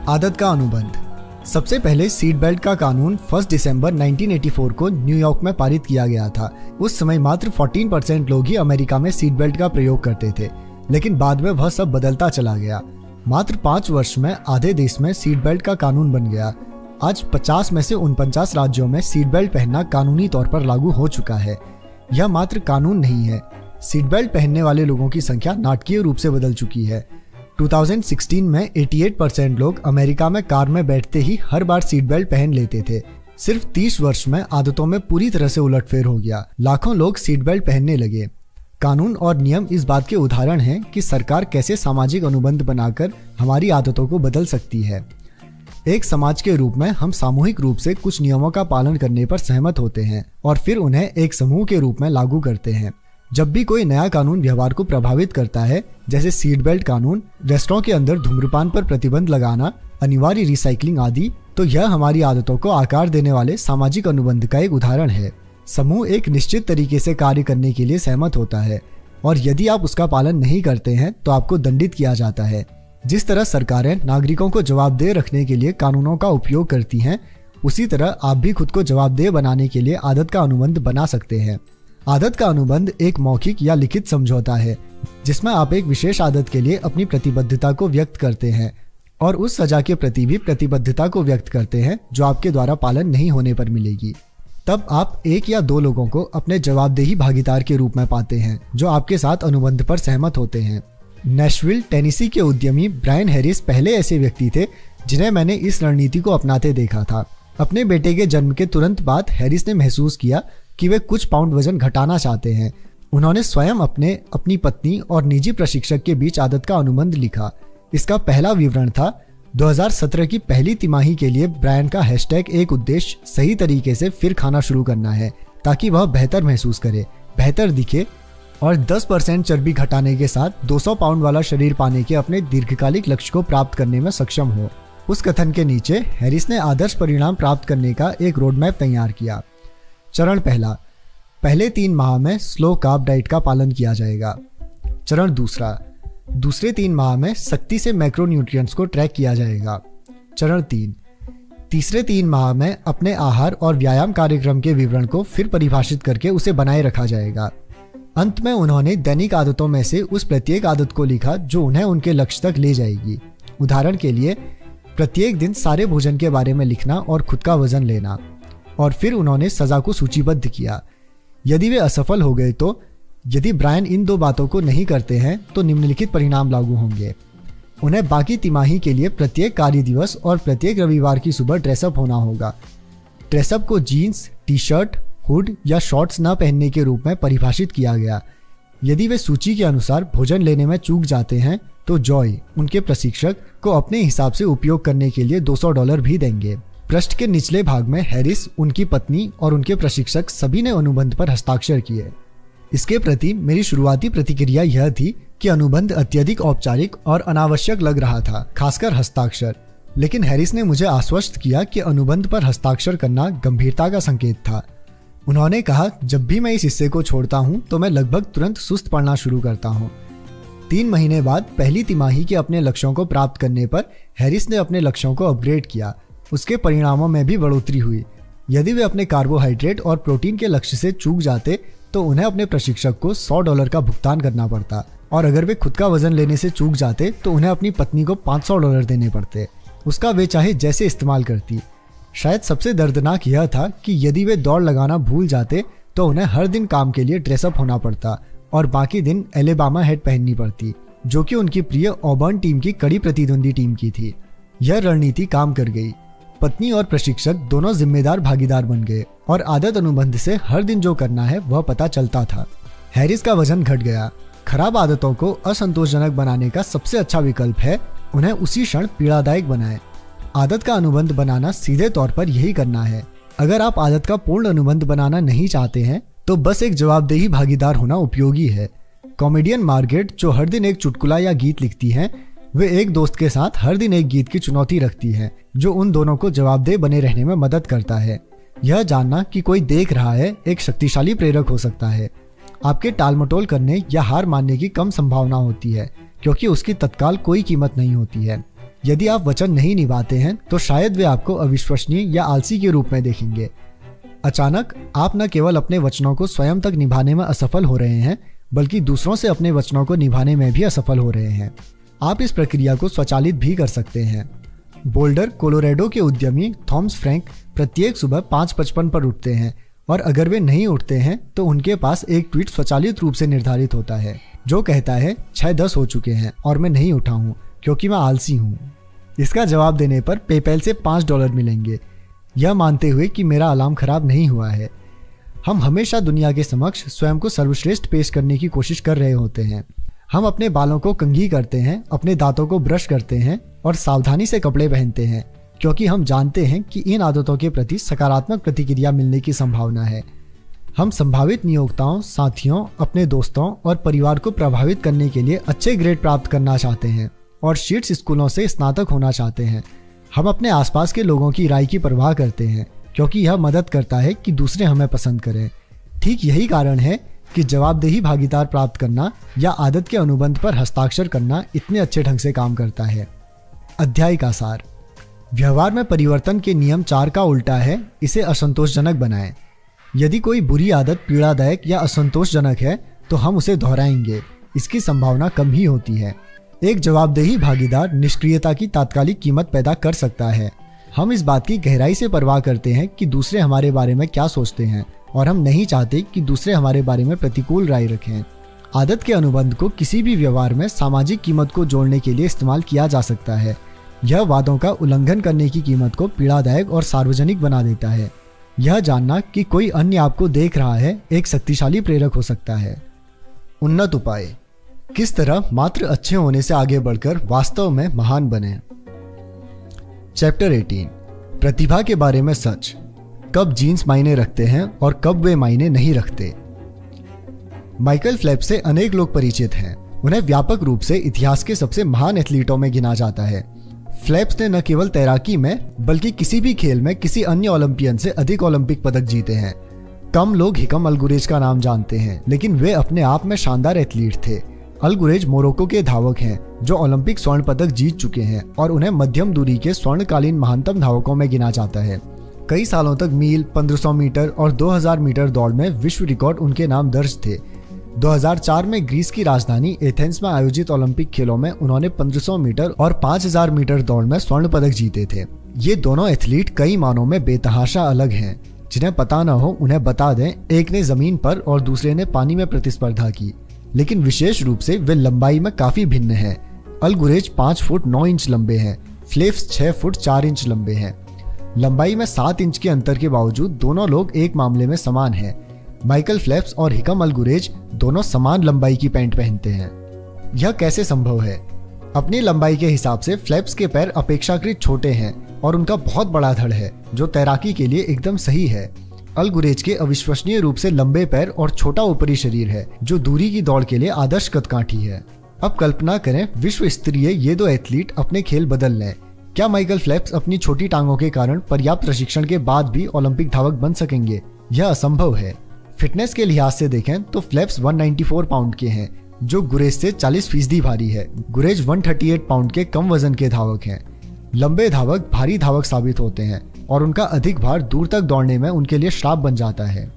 आदत का अनुबंध। सबसे पहले सीट बेल्ट का कानून 1 दिसंबर 1984 को न्यूयॉर्क में पारित किया गया था। उस समय मात्र 14% लोग ही अमेरिका में सीट बेल्ट का प्रयोग करते थे, लेकिन बाद में वह सब बदलता चला गया। मात्र 5 वर्ष में आधे देश में सीट बेल्ट का कानून बन गया। आज 50 में से 49 राज्यों में सीट बेल्ट पहनना कानूनी तौर पर लागू हो चुका है। यह मात्र कानून नहीं है, सीट बेल्ट पहनने वाले लोगों की संख्या नाटकीय रूप से बदल चुकी है। 2016 में 88% लोग अमेरिका में कार में बैठते ही हर बार सीट बेल्ट पहन लेते थे। सिर्फ 30 वर्ष में आदतों में पूरी तरह से उलटफेर हो गया। लाखों लोग सीट बेल्ट पहनने लगे। कानून और नियम इस बात के उदाहरण हैं कि सरकार कैसे सामाजिक अनुबंध बनाकर हमारी आदतों को बदल सकती है। एक समाज के रूप में हम सामूहिक रूप से कुछ नियमों का पालन करने पर सहमत होते हैं और फिर उन्हें एक समूह के रूप में लागू करते हैं। जब भी कोई नया कानून व्यवहार को प्रभावित करता है, जैसे सीट बेल्ट कानून, रेस्टोरेंट के अंदर धूम्रपान पर प्रतिबंध लगाना, अनिवार्य रिसाइकलिंग आदि, तो यह हमारी आदतों को आकार देने वाले सामाजिक अनुबंध का एक उदाहरण है। समूह एक निश्चित तरीके से कार्य करने के लिए सहमत होता है और यदि आप उसका पालन नहीं करते हैं तो आपको दंडित किया जाता है। जिस तरह सरकारें नागरिकों को जवाबदेह रखने के लिए कानूनों का उपयोग करती हैं, उसी तरह आप भी खुद को जवाबदेह बनाने के लिए आदत का अनुबंध बना सकते हैं। आदत का अनुबंध एक मौखिक या लिखित समझौता है जिसमें आप एक विशेष आदत के लिए अपनी प्रतिबद्धता को व्यक्त करते हैं और उस सजा के प्रति भी प्रतिबद्धता को व्यक्त करते हैं जो आपके द्वारा पालन नहीं होने पर मिलेगी। तब आप 1 या 2 लोगों को अपने जवाबदेही भागीदार के रूप में पाते हैं जो आपके साथ अनुबंध पर सहमत होते हैं। नैशविल, टेनेसी के उद्यमी ब्रायन हैरिस पहले ऐसे व्यक्ति थे जिन्हें मैंने इस रणनीति को अपनाते देखा था। अपने बेटे के जन्म के तुरंत बाद हैरिस ने महसूस किया कि वे कुछ पाउंड वजन घटाना चाहते हैं। उन्होंने स्वयं अपनी पत्नी और निजी प्रशिक्षक के बीच आदत का अनुबंध लिखा। इसका पहला विवरण था 2017 की पहली तिमाही के लिए ब्रायन का हैशटैग एक उद्देश्य सही तरीके से फिर खाना शुरू करना है ताकि वह बेहतर महसूस करे, बेहतर दिखे और 10% चर्बी घटाने के साथ 200 पाउंड वाला शरीर पाने के अपने दीर्घकालिक लक्ष्य को प्राप्त करने में सक्षम हो। उस कथन के नीचे हैरिस ने आदर्श परिणाम प्राप्त करने का एक रोड मैप तैयार किया। चरण पहला, पहले 3 माह में स्लो कार्ब डाइट का पालन किया जाएगा। चरण दूसरा, दूसरे 3 माह में सख्ती से मैक्रोन्यूट्रिएंट्स को ट्रैक किया जाएगा। चरण 3, तीसरे 3 माह में अपने आहार और व्यायाम कार्यक्रम के विवरण को फिर परिभाषित करके उसे बनाए रखा जाएगा। अंत में उन्होंने दैनिक आदतों में से उस प्रत्येक आदत को लिखा जो उन्हें उनके लक्ष्य तक ले जाएगी। उदाहरण के लिए प्रत्येक दिन सारे भोजन के बारे में लिखना और खुद का वजन लेना। और फिर उन्होंने सजा को सूचीबद्ध किया। यदि वे असफल हो गए तो यदि ब्रायन इन 2 बातों को नहीं करते हैं तो निम्नलिखित परिणाम लागू होंगे। उन्हें बाकी तिमाही के लिए प्रत्येक कार्य दिवस और प्रत्येक रविवार की सुबह ड्रेसअप होना होगा। ड्रेसअप को जीन्स, टी शर्ट, हुड या शॉर्ट्स न पहनने के रूप में परिभाषित किया गया। यदि वे सूची के अनुसार भोजन लेने में चूक जाते हैं तो जॉय उनके प्रशिक्षक को अपने हिसाब से उपयोग करने के लिए $200 भी देंगे। पृष्ठ के निचले भाग में हैरिस, उनकी पत्नी और उनके प्रशिक्षक सभी ने अनुबंध पर हस्ताक्षर किए। इसके प्रति मेरी शुरुआती प्रतिक्रिया यह थी कि अनुबंध अत्यधिक औपचारिक और अनावश्यक लग रहा था, खासकर हस्ताक्षर। लेकिन हैरिस ने मुझे आश्वस्त किया कि अनुबंध पर हस्ताक्षर करना गंभीरता का संकेत था। उन्होंने कहा, जब भी मैं इस हिस्से को छोड़ता हूं तो मैं लगभग तुरंत सुस्त पड़ना शुरू करता हूं। 3 महीने बाद पहली तिमाही के अपने लक्ष्यों को प्राप्त करने पर हैरिस ने अपने लक्ष्यों को अपग्रेड किया। उसके परिणामों में भी बढ़ोतरी हुई। यदि वे अपने कार्बोहाइड्रेट और प्रोटीन के लक्ष्य से चूक जाते तो उन्हें अपने प्रशिक्षक को $100 का भुगतान करना पड़ता, और अगर वे खुद का वजन लेने से चूक जाते तो उन्हें अपनी पत्नी को $500 देने पड़ते। उसका वे चाहे जैसे इस्तेमाल करती। शायद सबसे दर्दनाक यह था कि यदि वे दौड़ लगाना भूल जाते तो उन्हें हर दिन काम के लिए ड्रेसअप होना पड़ता और बाकी दिन एलेबामा हेड पहननी पड़ती, जो कि उनकी प्रिय ऑबर्न टीम की कड़ी प्रतिद्वंदी टीम की थी। यह रणनीति काम कर गई। पत्नी और प्रशिक्षक दोनों जिम्मेदार भागीदार बन गए और आदत अनुबंध से हर दिन जो करना है वह पता चलता था। हैरिस का वजन घट गया। खराब आदतों को असंतोषजनक बनाने का सबसे अच्छा विकल्प है उन्हें उसी क्षण पीड़ादायक बनाएं। आदत का अनुबंध बनाना सीधे तौर पर यही करना है। अगर आप आदत का पूर्ण अनुबंध बनाना नहीं चाहते हैं तो बस एक जवाबदेही भागीदार होना उपयोगी है। कॉमेडियन मार्गेट, जो हर दिन एक चुटकुला या गीत लिखती हैं, वे एक दोस्त के साथ हर दिन एक गीत की चुनौती रखती है जो उन दोनों को जवाबदेह बने रहने में मदद करता है। यह जानना कि कोई देख रहा है एक शक्तिशाली प्रेरक हो सकता है। आपके टालमटोल करने या हार मानने की कम संभावना होती है क्योंकि उसकी तत्काल कोई कीमत नहीं होती है। यदि आप वचन नहीं निभाते हैं तो शायद वे आपको अविश्वसनीय या आलसी के रूप में देखेंगे। अचानक आप न केवल अपने वचनों को स्वयं तक निभाने में असफल हो रहे हैं बल्कि दूसरों से अपने वचनों को निभाने में भी असफल हो रहे हैं। आप इस प्रक्रिया को स्वचालित भी कर सकते हैं। बोल्डर, कोलोराडो के उद्यमी थॉमस फ्रैंक प्रत्येक सुबह 5:55 पर उठते हैं और अगर वे नहीं उठते हैं तो उनके पास एक ट्वीट स्वचालित रूप से निर्धारित होता है जो कहता है 6:10 हो चुके हैं और मैं नहीं उठा हूँ क्योंकि मैं आलसी हूँ। इसका जवाब देने पर पेपैल से $5 मिलेंगे, यह मानते हुए कि मेरा अलार्म खराब नहीं हुआ है। हम हमेशा दुनिया के समक्ष स्वयं को सर्वश्रेष्ठ पेश करने की कोशिश कर रहे होते हैं। हम अपने बालों को कंघी करते हैं, अपने दांतों को ब्रश करते हैं और सावधानी से कपड़े पहनते हैं क्योंकि हम जानते हैं कि इन आदतों के प्रति सकारात्मक प्रतिक्रिया मिलने की संभावना है। हम संभावित नियोक्ताओं, साथियों, अपने दोस्तों और परिवार को प्रभावित करने के लिए अच्छे ग्रेड प्राप्त करना चाहते हैं और शीर्ष स्कूलों से स्नातक होना चाहते हैं। हम अपने आसपास के लोगों की राय की परवाह करते हैं क्योंकि यह मदद करता है कि दूसरे हमें पसंद करें। ठीक यही कारण है कि जवाबदेही भागीदार प्राप्त करना या आदत के अनुबंध पर हस्ताक्षर करना इतने अच्छे ढंग से काम करता है। अध्याय का सार। व्यवहार में परिवर्तन के नियम 4 का उल्टा है, इसे असंतोषजनक बनाएं। यदि कोई बुरी आदत पीड़ादायक या असंतोषजनक है तो हम उसे दोहराएंगे, इसकी संभावना कम ही होती है। एक जवाबदेही भागीदार निष्क्रियता की तात्कालिक कीमत पैदा कर सकता है। हम इस बात की गहराई से परवाह करते हैं कि दूसरे हमारे बारे में क्या सोचते हैं और हम नहीं चाहते कि दूसरे हमारे बारे में प्रतिकूल राय रखें। आदत के अनुबंध को किसी भी व्यवहार में सामाजिक कीमत को जोड़ने के लिए इस्तेमाल किया जा सकता है। यह वादों का उल्लंघन करने की कीमत को पीड़ादायक और सार्वजनिक बना देता है। यह जानना कि कोई अन्य आपको देख रहा है एक शक्तिशाली प्रेरक हो सकता है। उन्नत उपाय। किस तरह मात्र अच्छे होने से आगे बढ़कर वास्तव में महान बने। चैप्टर 18। प्रतिभा के बारे में सच। कब जीन्स मायने रखते हैं और कब वे मायने नहीं रखते। माइकल फेल्प्स से अनेक लोग परिचित हैं। उन्हें व्यापक रूप से इतिहास के सबसे महान एथलीटों में गिना जाता है। फेल्प्स ने न केवल तैराकी में बल्कि किसी भी खेल में किसी अन्य ओलंपियन से अधिक ओलंपिक पदक जीते हैं। कम लोग हिकम अल गुरेज का नाम जानते हैं, लेकिन वे अपने आप में शानदार एथलीट थे। अल गुरेज मोरक्को के धावक हैं जो ओलंपिक स्वर्ण पदक जीत चुके हैं और उन्हें मध्यम दूरी के स्वर्णकालीन महानतम धावकों में गिना जाता है। कई सालों तक मील, 1500 मीटर और 2000 मीटर दौड़ में विश्व रिकॉर्ड उनके नाम दर्ज थे। 2004 में ग्रीस की राजधानी एथेंस में आयोजित ओलंपिक खेलों में उन्होंने 1500 मीटर और 5000 मीटर दौड़ में स्वर्ण पदक जीते थे। ये दोनों एथलीट कई मानों में बेतहाशा अलग हैं। जिन्हें पता न हो उन्हें बता दें, एक ने जमीन पर और दूसरे ने पानी में प्रतिस्पर्धा की, लेकिन विशेष रूप से वे लंबाई में काफी भिन्न हैं। अल गुरेज 5 फुट 9 इंच लंबे हैं, फेल्प्स 6 फुट 4 इंच लंबे हैं। लंबाई में 7 इंच के अंतर के बावजूद दोनों लोग एक मामले में समान हैं। माइकल फेल्प्स और हिकम अल गुरेज दोनों समान लंबाई की पैंट पहनते हैं। यह कैसे संभव है? अपनी लंबाई के हिसाब से फेल्प्स के पैर अपेक्षाकृत छोटे हैं और उनका बहुत बड़ा धड़ है जो तैराकी के लिए एकदम सही है। अल गुरेज के अविश्वसनीय रूप से लंबे पैर और छोटा ऊपरी शरीर है जो दूरी की दौड़ के लिए आदर्श कदकाठी है। अब कल्पना करें विश्व स्तरीय ये दो एथलीट अपने खेल बदल लें। क्या माइकल फेल्प्स अपनी छोटी टांगों के कारण पर्याप्त प्रशिक्षण के बाद भी ओलंपिक धावक बन सकेंगे? यह असंभव है। फिटनेस के लिहाज से देखें तो फेल्प्स 194 पाउंड के हैं जो गुरेज से 40% भारी है। गुरेज 138 पाउंड के कम वजन के धावक हैं। लंबे धावक भारी धावक साबित होते हैं और उनका अधिक भार दूर तक दौड़ने में उनके लिए श्राप बन जाता है।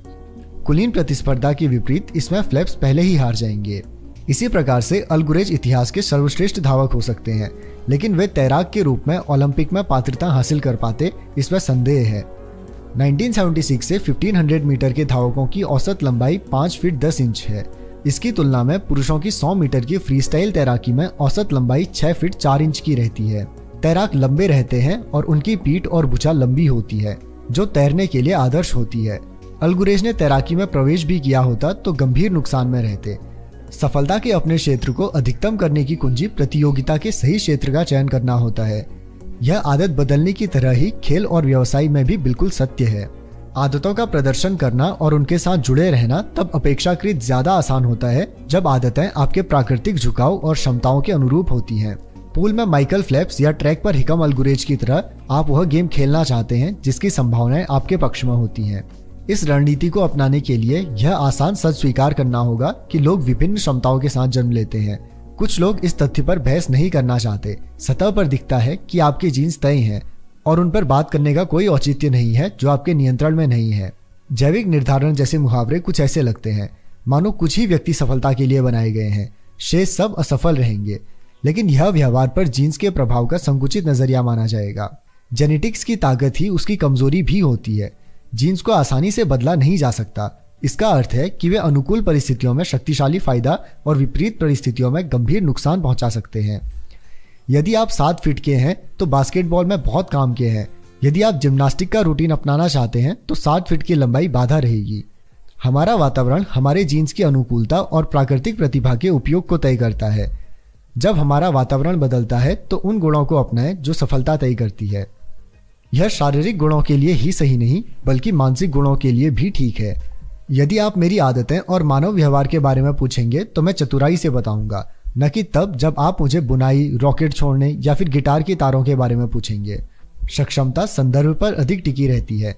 कुलीन प्रतिस्पर्धा के विपरीत इसमें फेल्प्स पहले ही हार जाएंगे। इसी प्रकार से अल गुरेज इतिहास के सर्वश्रेष्ठ धावक हो सकते हैं, लेकिन वे तैराक के रूप में ओलंपिक में पात्रता हासिल कर पाते इसमें संदेह है। 1976 से 1500 मीटर के धावकों की औसत लंबाई 5 फीट 10 इंच है। इसकी तुलना में पुरुषों की 100 मीटर की फ्रीस्टाइल तैराकी में औसत लंबाई 6 फीट 4 इंच की रहती है। तैराक लंबे रहते हैं और उनकी पीठ और भुजा लंबी होती है जो तैरने के लिए आदर्श होती है। अल गुरेज ने तैराकी में प्रवेश भी किया होता तो गंभीर नुकसान में रहते। सफलता के अपने क्षेत्र को अधिकतम करने की कुंजी प्रतियोगिता के सही क्षेत्र का चयन करना होता है। यह आदत बदलने की तरह ही खेल और व्यवसाय में भी बिल्कुल सत्य है। आदतों का प्रदर्शन करना और उनके साथ जुड़े रहना तब अपेक्षाकृत ज्यादा आसान होता है जब आदतें आपके प्राकृतिक झुकाव और क्षमताओं के अनुरूप होती हैं। पूल में माइकल फेल्प्स या ट्रैक पर हिकम अल गुरेज की तरह आप वह गेम खेलना चाहते हैं जिसकी संभावनाएं आपके पक्ष में होती हैं। इस रणनीति को अपनाने के लिए यह आसान सच स्वीकार करना होगा कि लोग विभिन्न क्षमताओं के साथ जन्म लेते हैं। कुछ लोग इस तथ्य पर बहस नहीं करना चाहते। सतह पर दिखता है कि आपके जीन्स तय हैं और उन पर बात करने का कोई औचित्य नहीं है जो आपके नियंत्रण में नहीं है। जैविक निर्धारण जैसे मुहावरे कुछ ऐसे लगते हैं मानो कुछ ही व्यक्ति सफलता के लिए बनाए गए हैं, शेष सब असफल रहेंगे। लेकिन यह व्यवहार पर जीन्स के प्रभाव का संकुचित नजरिया माना जाएगा। जेनेटिक्स की ताकत ही उसकी कमजोरी भी होती है। जीन्स को आसानी से बदला नहीं जा सकता। इसका अर्थ है कि वे अनुकूल परिस्थितियों में शक्तिशाली फायदा और विपरीत परिस्थितियों में गंभीर नुकसान पहुंचा सकते हैं। यदि आप 7 फीट के हैं तो बास्केटबॉल में बहुत काम के हैं। यदि आप जिम्नास्टिक का रूटीन अपनाना चाहते हैं तो 60 फीट की लंबाई बाधा रहेगी। हमारा वातावरण हमारे जीन्स की अनुकूलता और प्राकृतिक प्रतिभा के उपयोग को तय करता है। जब हमारा वातावरण बदलता है तो उन गुणों को अपनाएं जो सफलता तय करती है। यह शारीरिक गुणों के लिए ही सही नहीं बल्कि मानसिक गुणों के लिए भी ठीक है। यदि आप मेरी आदतें और मानव व्यवहार के बारे में पूछेंगे तो मैं चतुराई से बताऊंगा, न कि तब जब आप मुझे बुनाई, रॉकेट छोड़ने या फिर गिटार की तारों के बारे में पूछेंगे। सक्षमता संदर्भ पर अधिक टिकी रहती है।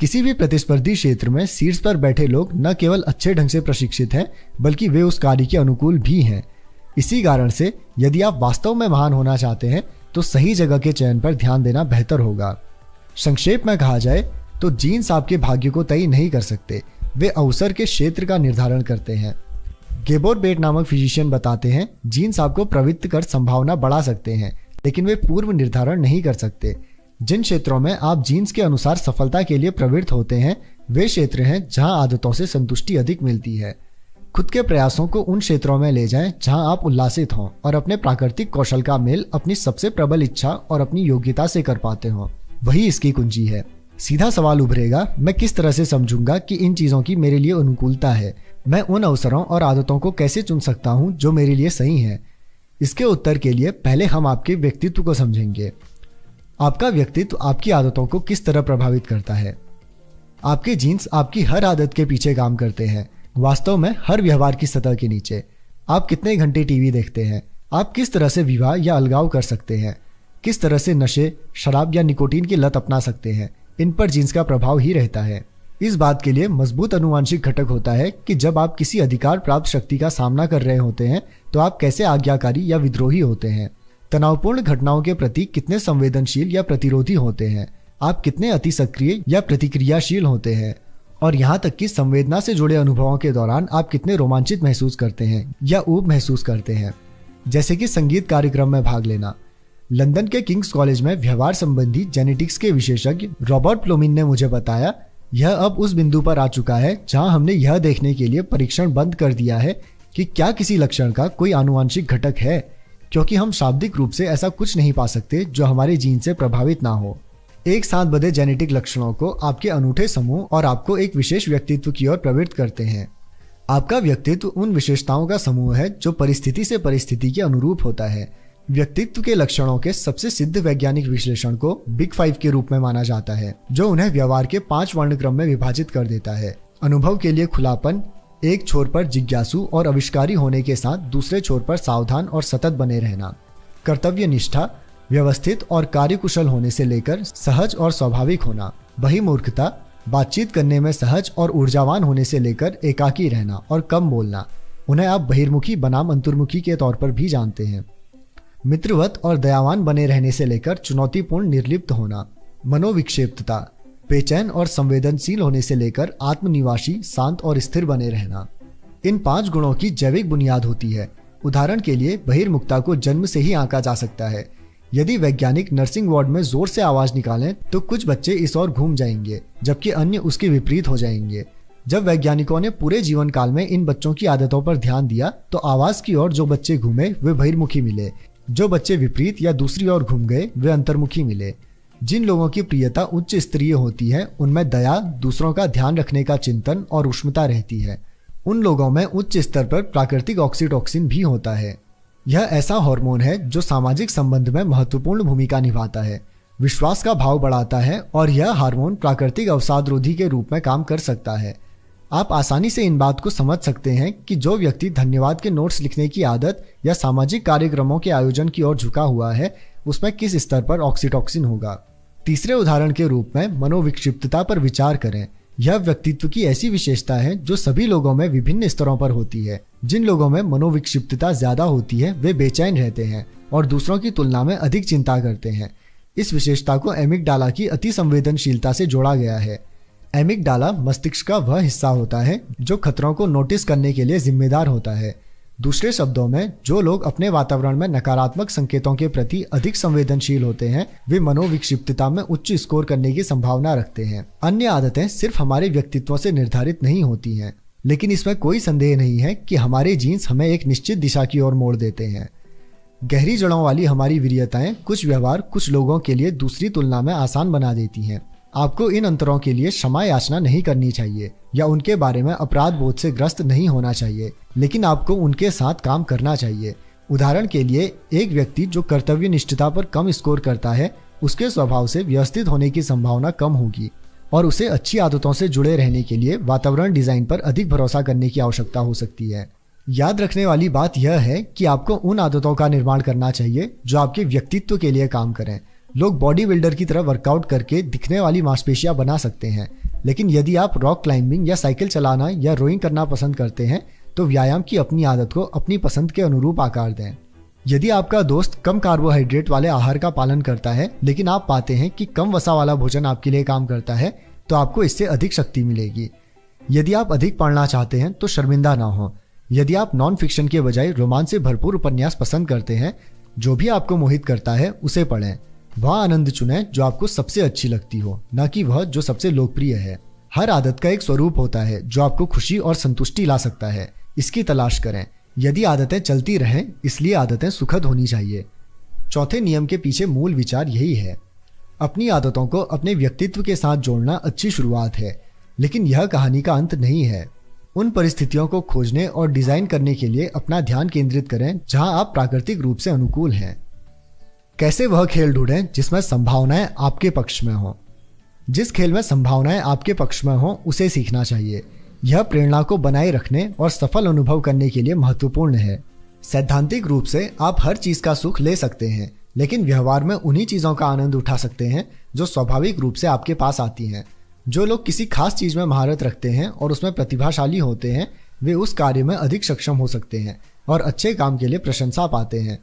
किसी भी प्रतिस्पर्धी क्षेत्र में शीर्ष पर बैठे लोग न केवल अच्छे ढंग से प्रशिक्षित हैं बल्कि वे उस कार्य के अनुकूल भी हैं। इसी कारण से यदि आप वास्तव में महान होना चाहते हैं तो सही जगह के चयन पर ध्यान देना बेहतर होगा। संक्षेप में कहा जाए तो जीन्स आपके भाग्य को तय नहीं कर सकते, वे अवसर के क्षेत्र का निर्धारण करते हैं। गेबोर बेट नामक फिजिशियन बताते हैं जीन्स आपको प्रवृत्त कर संभावना बढ़ा सकते हैं लेकिन वे पूर्व निर्धारण नहीं कर सकते। जिन क्षेत्रों में आप जीन्स के अनुसार सफलता के लिए प्रवृत्त होते हैं वे क्षेत्र हैं जहां आदतों से संतुष्टि अधिक मिलती है। खुद के प्रयासों को उन क्षेत्रों में ले जाएं जहां आप उल्लासित हों और अपने प्राकृतिक कौशल का मेल अपनी सबसे प्रबल इच्छा और अपनी योग्यता से कर पाते हों। वही इसकी कुंजी है। सीधा सवाल उभरेगा, मैं किस तरह से समझूंगा कि इन चीजों की मेरे लिए अनुकूलता है? मैं उन अवसरों और आदतों को कैसे चुन सकता हूं जो मेरे लिए सही हैं? इसके उत्तर के लिए पहले हम आपके व्यक्तित्व को समझेंगे। आपका व्यक्तित्व आपकी आदतों को किस तरह प्रभावित करता है? आपके जीन्स आपकी हर आदत के पीछे काम करते हैं। वास्तव में हर व्यवहार की सतह के नीचे। आप कितने घंटे टीवी देखते हैं, आप किस तरह से विवाह या अलगाव कर सकते हैं, किस तरह से नशे, शराब या निकोटीन की लत अपना सकते हैं, इन पर जीन्स का प्रभाव ही रहता है। इस बात के लिए मजबूत अनुवांशिक घटक होता है कि जब आप किसी अधिकार प्राप्त शक्ति का सामना कर रहे होते हैं तो आप कैसे आज्ञाकारी या विद्रोही होते हैं, तनावपूर्ण घटनाओं के प्रति कितने संवेदनशील या प्रतिरोधी होते हैं, आप कितने अति सक्रिय या प्रतिक्रियाशील होते हैं, और यहाँ तक कि संवेदना से जुड़े अनुभवों के दौरान आप कितने रोमांचित महसूस करते हैं या ऊब महसूस करते हैं। जैसे कि संगीत कार्यक्रम में भाग लेना। लंदन के किंग्स कॉलेज में व्यवहार संबंधी जेनेटिक्स के विशेषज्ञ रॉबर्ट प्लोमिन ने मुझे बताया, यह अब उस बिंदु पर आ चुका है जहां हमने यह देखने के लिए परीक्षण बंद कर दिया है कि क्या किसी लक्षण का कोई आनुवंशिक घटक है, क्योंकि हम शाब्दिक रूप से ऐसा कुछ नहीं पा सकते जो हमारे जीन से प्रभावित ना हो। एक साथ बंधे जेनेटिक लक्षणों को आपके अनूठे समूह और आपको एक विशेष व्यक्तित्व की ओर प्रवृत्त करते हैं। आपका व्यक्तित्व उन विशेषताओं का समूह है जो परिस्थिति से परिस्थिति के अनुरूप होता है। व्यक्तित्व के लक्षणों के सबसे सिद्ध वैज्ञानिक विश्लेषण को बिग 5 के रूप में माना जाता है, जो उन्हें व्यवहार के 5 वर्णक्रम में विभाजित कर देता है। अनुभव के लिए खुलापन, एक छोर पर जिज्ञासु और आविष्कारी होने के साथ दूसरे छोर पर सावधान और सतत बने रहना। कर्तव्य निष्ठा, व्यवस्थित और कार्यकुशल होने से लेकर सहज और स्वाभाविक होना। बहिर्मुखता, बातचीत करने में सहज और ऊर्जावान होने से लेकर एकाकी रहना और कम बोलना। उन्हें आप बहिर्मुखी बनाम अंतर्मुखी के तौर पर भी जानते हैं। मित्रवत और दयावान बने रहने से लेकर चुनौतीपूर्ण निर्लिप्त होना। मनोविक्षेप्तता, बेचैन और संवेदनशील होने से लेकर आत्मनिवासी, शांत और स्थिर बने रहना। इन 5 गुणों की जैविक बुनियाद होती है। उदाहरण के लिए बहिर्मुखता को जन्म से ही आंका जा सकता है। यदि वैज्ञानिक नर्सिंग वार्ड में जोर से आवाज निकालें तो कुछ बच्चे इस ओर घूम जाएंगे, जबकि अन्य उसके विपरीत हो जाएंगे। जब वैज्ञानिकों ने पूरे जीवन काल में इन बच्चों की आदतों पर ध्यान दिया तो आवाज की ओर जो बच्चे घूमे वे बहिर्मुखी मिले, जो बच्चे विपरीत या दूसरी ओर घूम गए वे अंतर्मुखी मिले। जिन लोगों की प्रियता उच्च स्तरीय होती है उनमें दया, दूसरों का ध्यान रखने का चिंतन और उष्मता रहती है। उन लोगों में उच्च स्तर पर प्राकृतिक ऑक्सीटोसिन भी होता है। यह ऐसा हार्मोन है जो सामाजिक संबंध में महत्वपूर्ण भूमिका निभाता है, विश्वास का भाव बढ़ाता है और यह हार्मोन प्राकृतिक अवसादरोधी के रूप में काम कर सकता है। आप आसानी से इन बात को समझ सकते हैं कि जो व्यक्ति धन्यवाद के नोट्स लिखने की आदत या सामाजिक कार्यक्रमों के आयोजन की ओर झुका हुआ है उसमें किस स्तर पर ऑक्सीटोसिन होगा। तीसरे उदाहरण के रूप में मनोविक्षिप्तता पर विचार करें। यह व्यक्तित्व की ऐसी विशेषता है जो सभी लोगों में विभिन्न स्तरों पर होती है। जिन लोगों में मनोविक्षिप्तता ज्यादा होती है वे बेचैन रहते हैं और दूसरों की तुलना में अधिक चिंता करते हैं। इस विशेषता को एमिगडाला की अति संवेदनशीलता से जोड़ा गया है। एमिगडाला मस्तिष्क का वह हिस्सा होता है जो खतरों को नोटिस करने के लिए जिम्मेदार होता है। दूसरे शब्दों में, जो लोग अपने वातावरण में नकारात्मक संकेतों के प्रति अधिक संवेदनशील होते हैं वे मनोविक्षिप्तता में उच्च स्कोर करने की संभावना रखते हैं। अन्य आदतें सिर्फ हमारे व्यक्तित्व से निर्धारित नहीं होती हैं, लेकिन इसमें कोई संदेह नहीं है कि हमारे जीन्स हमें एक निश्चित दिशा की ओर मोड़ देते हैं। गहरी जड़ों वाली हमारी वरीयताएं कुछ व्यवहार कुछ लोगों के लिए दूसरी तुलना में आसान बना देती हैं। आपको इन अंतरों के लिए क्षमा याचना नहीं करनी चाहिए या उनके बारे में अपराध बोध से ग्रस्त नहीं होना चाहिए, लेकिन आपको उनके साथ काम करना चाहिए। उदाहरण के लिए, एक व्यक्ति जो कर्तव्य निष्ठता पर कम स्कोर करता है उसके स्वभाव से व्यवस्थित होने की संभावना कम होगी और उसे अच्छी आदतों से जुड़े रहने के लिए वातावरण डिजाइन पर अधिक भरोसा करने की आवश्यकता हो सकती है। याद रखने वाली बात यह है कि आपको उन आदतों का निर्माण करना चाहिए जो आपके व्यक्तित्व के लिए काम करें। लोग बॉडी बिल्डर की तरह वर्कआउट करके दिखने वाली मांसपेशियां बना सकते हैं, लेकिन यदि आप रॉक क्लाइंबिंग या साइकिल चलाना या रोइंग करना पसंद करते हैं तो व्यायाम की अपनी आदत को अपनी पसंद के अनुरूप आकार दें। यदि आपका दोस्त कम कार्बोहाइड्रेट वाले आहार का पालन करता है लेकिन आप पाते हैं कि कम वसा वाला भोजन आपके लिए काम करता है तो आपको इससे अधिक शक्ति मिलेगी। यदि आप अधिक पढ़ना चाहते हैं तो शर्मिंदा ना हो। यदि आप नॉन फिक्शन के बजाय रोमांच से भरपूर उपन्यास पसंद करते हैं, जो भी आपको मोहित करता है उसे पढ़ें। वह आनंद चुनें जो आपको सबसे अच्छी लगती हो, न कि वह जो सबसे लोकप्रिय है। हर आदत का एक स्वरूप होता है जो आपको खुशी और संतुष्टि ला सकता है। इसकी तलाश करें। यदि आदतें चलती रहें, इसलिए आदतें सुखद होनी चाहिए। चौथे नियम के पीछे मूल विचार यही है। अपनी आदतों को अपने व्यक्तित्व के साथ जोड़ना अच्छी शुरुआत है, लेकिन यह कहानी का अंत नहीं है। उन परिस्थितियों को खोजने और डिजाइन करने के लिए अपना ध्यान केंद्रित करें जहां आप प्राकृतिक रूप से अनुकूल हैं। कैसे वह खेल ढूंढें जिसमें संभावनाएं आपके पक्ष में हों। जिस खेल में संभावनाएं आपके पक्ष में हों उसे सीखना चाहिए। यह प्रेरणा को बनाए रखने और सफल अनुभव करने के लिए महत्वपूर्ण है। सैद्धांतिक रूप से आप हर चीज का सुख ले सकते हैं, लेकिन व्यवहार में उन्हीं चीजों का आनंद उठा सकते हैं जो स्वाभाविक रूप से आपके पास आती हैं। जो लोग किसी खास चीज में महारत रखते हैं और उसमें प्रतिभाशाली होते हैं, वे उस कार्य में अधिक सक्षम हो सकते हैं और अच्छे काम के लिए प्रशंसा पाते हैं।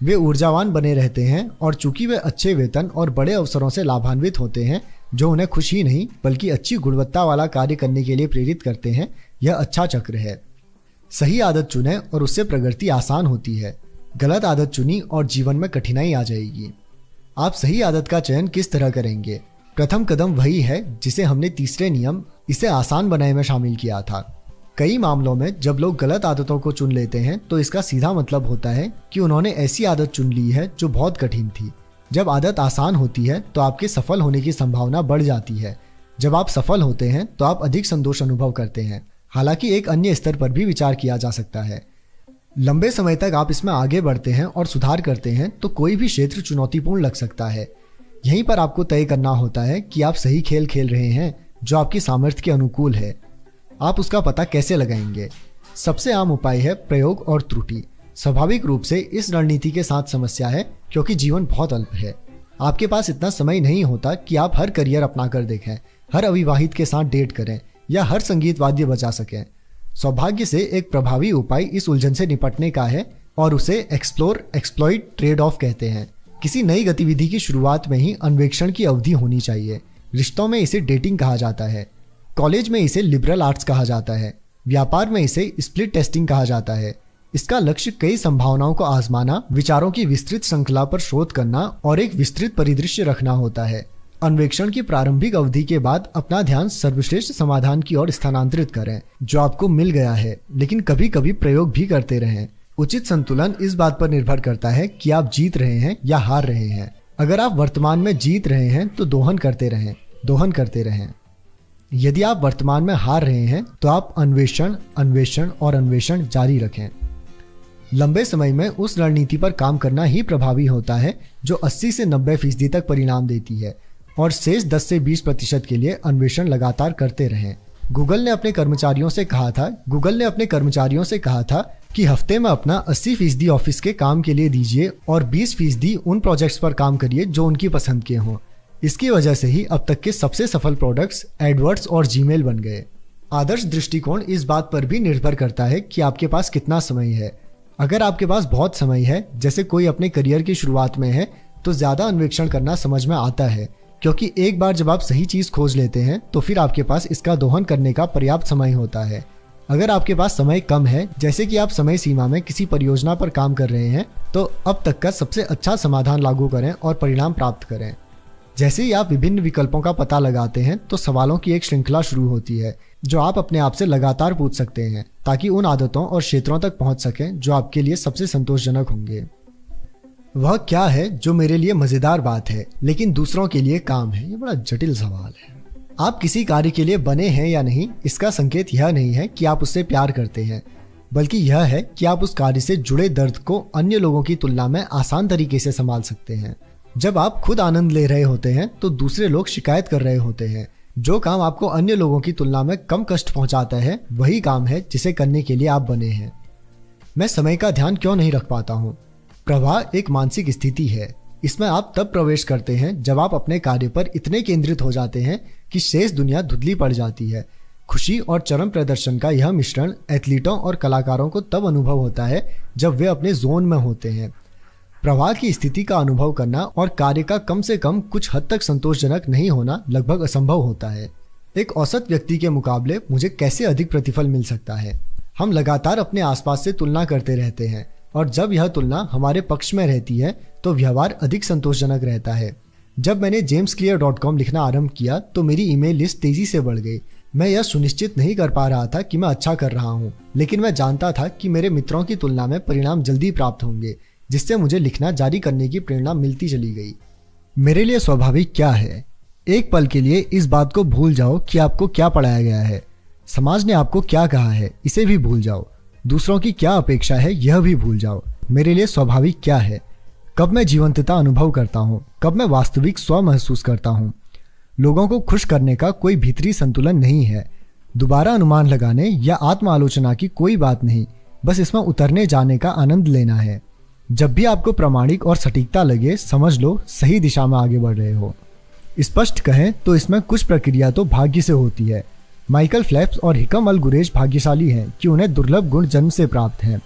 वे ऊर्जावान बने रहते हैं और चूंकि वे अच्छे वेतन और बड़े अवसरों से लाभान्वित होते हैं जो उन्हें खुश ही नहीं बल्कि अच्छी गुणवत्ता वाला कार्य करने के लिए प्रेरित करते हैं, यह अच्छा चक्र है। सही आदत चुनें और उससे प्रगति आसान होती है। गलत आदत चुनी और जीवन में कठिनाई आ जाएगी। आप सही आदत का चयन किस तरह करेंगे? प्रथम कदम वही है जिसे हमने तीसरे नियम इसे आसान बनाए में शामिल किया था। कई मामलों में जब लोग गलत आदतों को चुन लेते हैं तो इसका सीधा मतलब होता है कि उन्होंने ऐसी आदत चुन ली है जो बहुत कठिन थी। जब आदत आसान होती है तो आपके सफल होने की संभावना बढ़ जाती है। जब आप सफल होते हैं तो आप अधिक संतोष अनुभव करते हैं। हालांकि एक अन्य स्तर पर भी विचार किया जा सकता है। लंबे समय तक आप इसमें आगे बढ़ते हैं और सुधार करते हैं तो कोई भी क्षेत्र चुनौतीपूर्ण लग सकता है। यहीं पर आपको तय करना होता है कि आप सही खेल खेल रहे हैं जो आपकी सामर्थ्य के अनुकूल है। आप उसका पता कैसे लगाएंगे? सबसे आम उपाय है प्रयोग और त्रुटि। स्वाभाविक रूप से इस रणनीति के साथ समस्या है क्योंकि जीवन बहुत अल्प है। आपके पास इतना समय नहीं होता कि आप हर करियर अपना कर देखें, हर अविवाहित के साथ डेट करें या हर संगीत वाद्य बजा सकें। सौभाग्य से एक प्रभावी उपाय इस उलझन से निपटने का है और उसे एक्सप्लोर एक्सप्लॉइट ट्रेड ऑफ कहते हैं। किसी नई गतिविधि की शुरुआत में ही अन्वेषण की अवधि होनी चाहिए। रिश्तों में इसे डेटिंग कहा जाता है। कॉलेज में इसे लिबरल आर्ट्स कहा जाता है। व्यापार में इसे स्प्लिट टेस्टिंग कहा जाता है। इसका लक्ष्य कई संभावनाओं को आजमाना, विचारों की विस्तृत श्रृंखला पर शोध करना और एक विस्तृत परिदृश्य रखना होता है। अन्वेषण की प्रारंभिक अवधि के बाद अपना ध्यान सर्वश्रेष्ठ समाधान की ओर स्थानांतरित करें जो आपको मिल गया है, लेकिन कभी कभी प्रयोग भी करते रहें। उचित संतुलन इस बात पर निर्भर करता है कि आप जीत रहे हैं या हार रहे हैं। अगर आप वर्तमान में जीत रहे हैं तो दोहन करते रहें। यदि आप वर्तमान में हार रहे हैं तो आप अन्वेषण जारी रखें। लंबे समय में उस रणनीति पर काम करना ही प्रभावी होता है जो 80 से 90% तक परिणाम देती है और शेष 10 से 20% के लिए अन्वेषण लगातार करते रहें। गूगल ने अपने कर्मचारियों से कहा था कि हफ्ते में अपना 80% ऑफिस के काम के लिए दीजिए और 20% उन प्रोजेक्ट्स पर काम करिए जो उनकी पसंद के हों। इसकी वजह से ही अब तक के सबसे सफल प्रोडक्ट्स एडवर्ड्स और जीमेल बन गए। आदर्श दृष्टिकोण इस बात पर भी निर्भर करता है कि आपके पास कितना समय है। अगर आपके पास बहुत समय है, जैसे कोई अपने करियर की शुरुआत में है, तो ज्यादा अन्वेषण करना समझ में आता है, क्योंकि एक बार जब आप सही चीज खोज लेते हैं तो फिर आपके पास इसका दोहन करने का पर्याप्त समय होता है। अगर आपके पास समय कम है, जैसे कि आप समय सीमा में किसी परियोजना पर काम कर रहे हैं, तो अब तक का सबसे अच्छा समाधान लागू करें और परिणाम प्राप्त करें। जैसे ही आप विभिन्न विकल्पों का पता लगाते हैं तो सवालों की एक श्रृंखला शुरू होती है जो आप अपने आप से लगातार पूछ सकते हैं ताकि उन आदतों और क्षेत्रों तक पहुंच सकें जो आपके लिए सबसे संतोषजनक होंगे। वह क्या है जो मेरे लिए मजेदार बात है लेकिन दूसरों के लिए काम है? ये बड़ा जटिल सवाल है। आप किसी कार्य के लिए बने हैं या नहीं, इसका संकेत यह नहीं है कि आप उससे प्यार करते हैं, बल्कि यह है कि आप उस कार्य से जुड़े दर्द को अन्य लोगों की तुलना में आसान तरीके से संभाल सकते हैं। जब आप खुद आनंद ले रहे होते हैं तो दूसरे लोग शिकायत कर रहे होते हैं। जो काम आपको अन्य लोगों की तुलना में कम कष्ट पहुंचाता है वही काम है जिसे करने के लिए आप बने हैं। मैं समय का ध्यान क्यों नहीं रख पाता हूं? प्रवाह एक मानसिक स्थिति है। इसमें आप तब प्रवेश करते हैं जब आप अपने कार्य पर इतने केंद्रित हो जाते हैं कि शेष दुनिया धुंधली पड़ जाती है। खुशी और चरम प्रदर्शन का यह मिश्रण एथलीटों और कलाकारों को तब अनुभव होता है जब वे अपने जोन में होते हैं। प्रवाह की स्थिति का अनुभव करना और कार्य का कम से कम कुछ हद तक संतोषजनक नहीं होना लगभग असंभव होता है। एक औसत व्यक्ति के मुकाबले मुझे कैसे अधिक प्रतिफल मिल सकता है? हम लगातार अपने आसपास से तुलना करते रहते हैं और जब यह तुलना हमारे पक्ष में रहती है तो व्यवहार अधिक संतोषजनक रहता है। जब मैंने jamesclear.com लिखना आरंभ किया तो मेरी ईमेल लिस्ट तेजी से बढ़ गई। मैं यह सुनिश्चित नहीं कर पा रहा था कि मैं अच्छा कर रहा हूँ, लेकिन मैं जानता था कि मेरे मित्रों की तुलना में परिणाम जल्दी प्राप्त होंगे, जिससे मुझे लिखना जारी करने की प्रेरणा मिलती चली गई। मेरे लिए स्वाभाविक क्या है? एक पल के लिए इस बात को भूल जाओ कि आपको क्या पढ़ाया गया है, समाज ने आपको क्या कहा है, इसे भी भूल जाओ। दूसरों की क्या अपेक्षा है यह भी भूल जाओ। मेरे लिए स्वाभाविक क्या है? कब मैं जीवंतता अनुभव करता हूँ, कब मैं वास्तविक स्व महसूस करता हूँ। लोगों को खुश करने का कोई भीतरी संतुलन नहीं है। दोबारा अनुमान लगाने या आत्म आलोचना की कोई बात नहीं, बस इसमें उतरने जाने का आनंद लेना है। जब भी आपको प्रामाणिक और सटीकता लगे, समझ लो सही दिशा में आगे बढ़ रहे हो। स्पष्ट कहें तो इसमें कुछ प्रक्रिया तो भाग्य से होती है। माइकल फेल्प्स और हिकम अल गुरेज भाग्यशाली हैं कि उन्हें दुर्लभ गुण जन्म से प्राप्त हैं,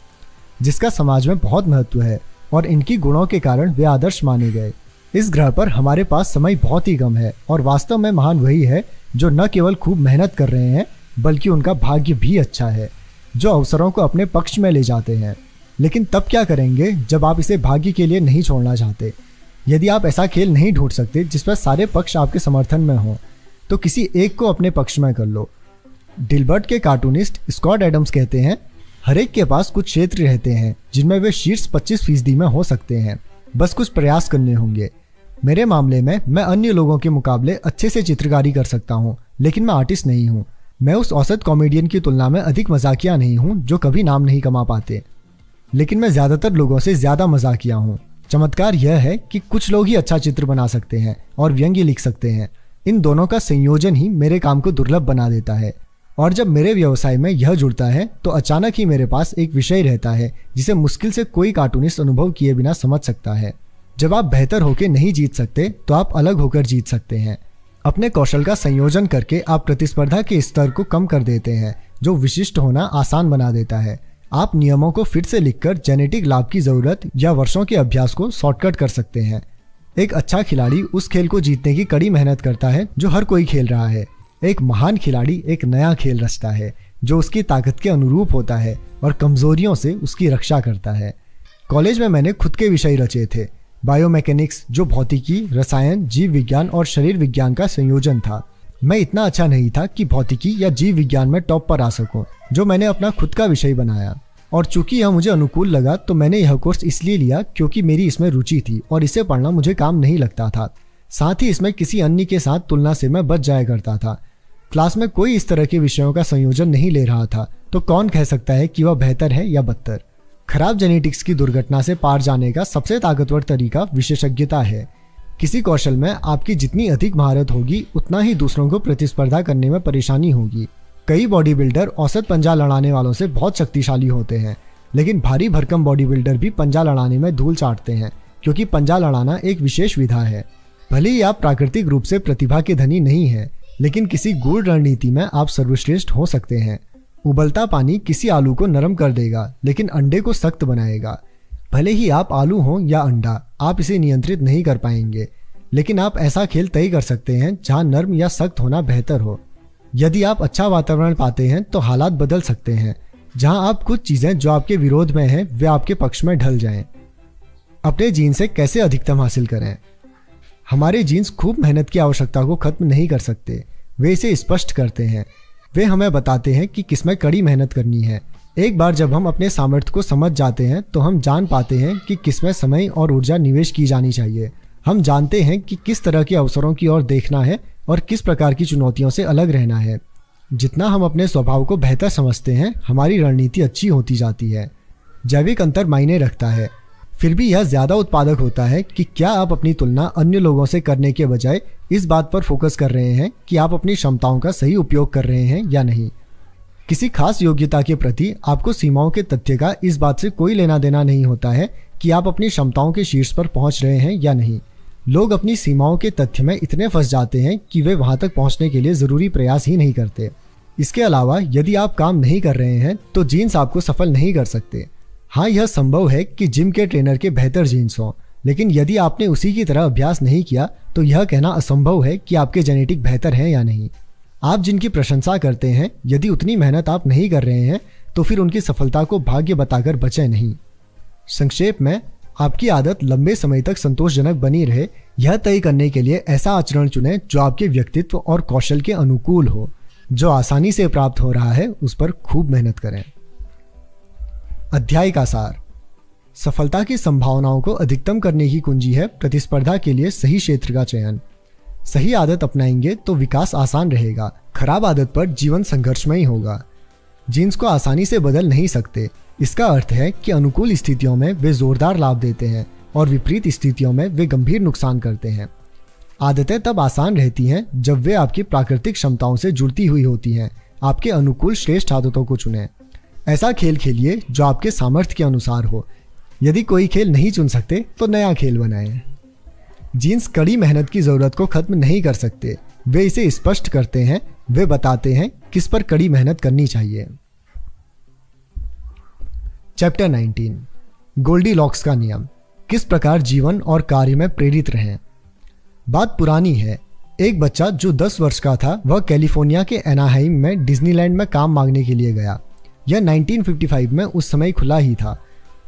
जिसका समाज में बहुत महत्व है, और इनकी गुणों के कारण वे आदर्श माने गए। इस ग्रह पर हमारे पास समय बहुत ही कम है, और वास्तव में महान वही है जो न केवल खूब मेहनत कर रहे हैं, बल्कि उनका भाग्य भी अच्छा है, जो अवसरों को अपने पक्ष में ले जाते हैं। लेकिन तब क्या करेंगे जब आप इसे भाग्य के लिए नहीं छोड़ना चाहते? यदि आप ऐसा खेल नहीं ढूंढ सकते जिसमें सारे पक्ष आपके समर्थन में हों, तो किसी एक को अपने पक्ष में कर लो। डिल्बर्ट के कार्टूनिस्ट स्कॉट एडम्स कहते हैं, हर एक के पास कुछ क्षेत्र रहते हैं जिनमें वे शीर्ष 25% में हो सकते हैं, बस कुछ प्रयास करने होंगे। मेरे मामले में मैं अन्य लोगों के मुकाबले अच्छे से चित्रकारी कर सकता हूँ, लेकिन मैं आर्टिस्ट नहीं हूँ। मैं उस औसत कॉमेडियन की तुलना में अधिक मजाकिया नहीं हूँ जो कभी नाम नहीं कमा पाते, लेकिन मैं ज्यादातर लोगों से ज्यादा मजाकिया हूँ। चमत्कार यह है कि कुछ लोग ही अच्छा चित्र बना सकते हैं और व्यंग्य लिख सकते हैं। इन दोनों का संयोजन ही मेरे काम को दुर्लभ बना देता है, और जब मेरे व्यवसाय में यह जुड़ता है तो अचानक ही मेरे पास एक विषय रहता है जिसे मुश्किल से कोई कार्टूनिस्ट अनुभव किए बिना समझ सकता है। जब आप बेहतर होकर नहीं जीत सकते तो आप अलग होकर जीत सकते हैं। अपने कौशल का संयोजन करके आप प्रतिस्पर्धा के स्तर को कम कर देते हैं, जो विशिष्ट होना आसान बना देता है। आप नियमों को फिर से लिखकर जेनेटिक लाभ की जरूरत या वर्षों के अभ्यास को शॉर्टकट कर सकते हैं। एक अच्छा खिलाड़ी उस खेल को जीतने की कड़ी मेहनत करता है जो हर कोई खेल रहा है। एक महान खिलाड़ी एक नया खेल रचता है जो उसकी ताकत के अनुरूप होता है और कमजोरियों से उसकी रक्षा करता है। कॉलेज में मैंने खुद के विषय रचे थे, बायोमैकेनिक्स, जो भौतिकी, रसायन, जीव विज्ञान और शरीर विज्ञान का संयोजन था। मैं इतना अच्छा नहीं था कि भौतिकी या जीव विज्ञान में टॉप पर आ सकूं, जो मैंने अपना खुद का विषय बनाया। और चूंकि यह मुझे अनुकूल लगा तो मैंने यह कोर्स इसलिए लिया क्योंकि मेरी इसमें रुचि थी और इसे पढ़ना मुझे काम नहीं लगता था। साथ ही इसमें किसी अन्य के साथ तुलना से मैं बच जाया करता था। क्लास में कोई इस तरह के विषयों का संयोजन नहीं ले रहा था, तो कौन कह सकता है कि वह बेहतर है या बदतर। खराब जेनेटिक्स की दुर्घटना से पार जाने का सबसे ताकतवर तरीका विशेषज्ञता है। किसी कौशल में आपकी जितनी अधिक महारत होगी, उतना ही दूसरों को प्रतिस्पर्धा करने में परेशानी होगी। कई बॉडी बिल्डर औसत पंजा लड़ाने वालों से बहुत शक्तिशाली होते हैं, लेकिन भारी भरकम बॉडी बिल्डर भी पंजा लड़ाने में धूल चाटते हैं, क्योंकि पंजा लड़ाना एक विशेष विधा है। भले ही आप प्राकृतिक रूप से प्रतिभा के धनी नहीं हैं, लेकिन किसी गूढ़ रणनीति में आप सर्वश्रेष्ठ हो सकते हैं। उबलता पानी किसी आलू को नरम कर देगा, लेकिन अंडे को सख्त बनाएगा। भले ही आप आलू हो या अंडा, आप इसे नियंत्रित नहीं कर पाएंगे, लेकिन आप ऐसा खेल तय कर सकते हैं जहां नर्म या सख्त होना बेहतर हो। यदि आप अच्छा वातावरण पाते हैं तो हालात बदल सकते हैं, जहां आप कुछ चीजें जो आपके विरोध में हैं वे आपके पक्ष में ढल जाएं। अपने जीन से कैसे अधिकतम हासिल करें? हमारे जीन्स खूब मेहनत की आवश्यकता को खत्म नहीं कर सकते, वे इसे स्पष्ट करते हैं। वे हमें बताते हैं कि किसमें कड़ी मेहनत करनी है। एक बार जब हम अपने सामर्थ्य को समझ जाते हैं तो हम जान पाते हैं कि किसमें समय और ऊर्जा निवेश की जानी चाहिए। हम जानते हैं कि किस तरह के अवसरों की ओर देखना है और किस प्रकार की चुनौतियों से अलग रहना है। जितना हम अपने स्वभाव को बेहतर समझते हैं, हमारी रणनीति अच्छी होती जाती है। जैविक अंतर मायने रखता है, फिर भी यह ज्यादा उत्पादक होता है कि क्या आप अपनी तुलना अन्य लोगों से करने के बजाय इस बात पर फोकस कर रहे हैं कि आप अपनी क्षमताओं का सही उपयोग कर रहे हैं या नहीं। किसी खास योग्यता के प्रति आपको सीमाओं के तथ्य का इस बात से कोई लेना देना नहीं होता है कि आप अपनी क्षमताओं के शीर्ष पर पहुंच रहे हैं या नहीं। लोग अपनी सीमाओं के तथ्य में इतने फंस जाते हैं कि वे वहां तक पहुंचने के लिए जरूरी प्रयास ही नहीं करते। इसके अलावा यदि आप काम नहीं कर रहे हैं तो जीन्स आपको सफल नहीं कर सकते। हाँ, यह संभव है कि जिम के ट्रेनर के बेहतर जीन्स हों, लेकिन यदि आपने उसी की तरह अभ्यास नहीं किया तो यह कहना असंभव है कि आपके जेनेटिक बेहतर हैं या नहीं। आप जिनकी प्रशंसा करते हैं, यदि उतनी मेहनत आप नहीं कर रहे हैं तो फिर उनकी सफलता को भाग्य बताकर बचें नहीं। संक्षेप में, आपकी आदत लंबे समय तक संतोषजनक बनी रहे, यह तय करने के लिए ऐसा आचरण चुनें जो आपके व्यक्तित्व और कौशल के अनुकूल हो। जो आसानी से प्राप्त हो रहा है उस पर खूब मेहनत करें। अध्याय का सार। सफलता की संभावनाओं को अधिकतम करने की कुंजी है प्रतिस्पर्धा के लिए सही क्षेत्र का चयन। सही आदत अपनाएंगे तो विकास आसान रहेगा। खराब आदत पर जीवन संघर्षमय होगा। जीन्स को आसानी से बदल नहीं सकते। इसका अर्थ है कि अनुकूल स्थितियों में वे जोरदार लाभ देते हैं और विपरीत स्थितियों में वे गंभीर नुकसान करते हैं। आदतें तब आसान रहती हैं जब वे आपकी प्राकृतिक क्षमताओं से जुड़ती हुई होती हैं। आपके अनुकूल श्रेष्ठ आदतों को चुनें। ऐसा खेल खेलिए जो आपके सामर्थ्य के अनुसार हो। यदि कोई खेल नहीं चुन सकते तो नया खेल बनाएं। जीन्स कड़ी मेहनत की जरूरत को खत्म नहीं कर सकते, वे इसे स्पष्ट करते हैं। वे बताते हैं किस पर कड़ी मेहनत करनी चाहिए। चैप्टर 19, गोल्डीलॉक्स का नियम, किस प्रकार जीवन और कार्य में प्रेरित रहें। बात पुरानी है। एक बच्चा जो 10 वर्ष का था वह कैलिफोर्निया के एनाहाइम में डिज्नीलैंड में काम मांगने के लिए गया। यह 1955 में उस समय खुला ही था।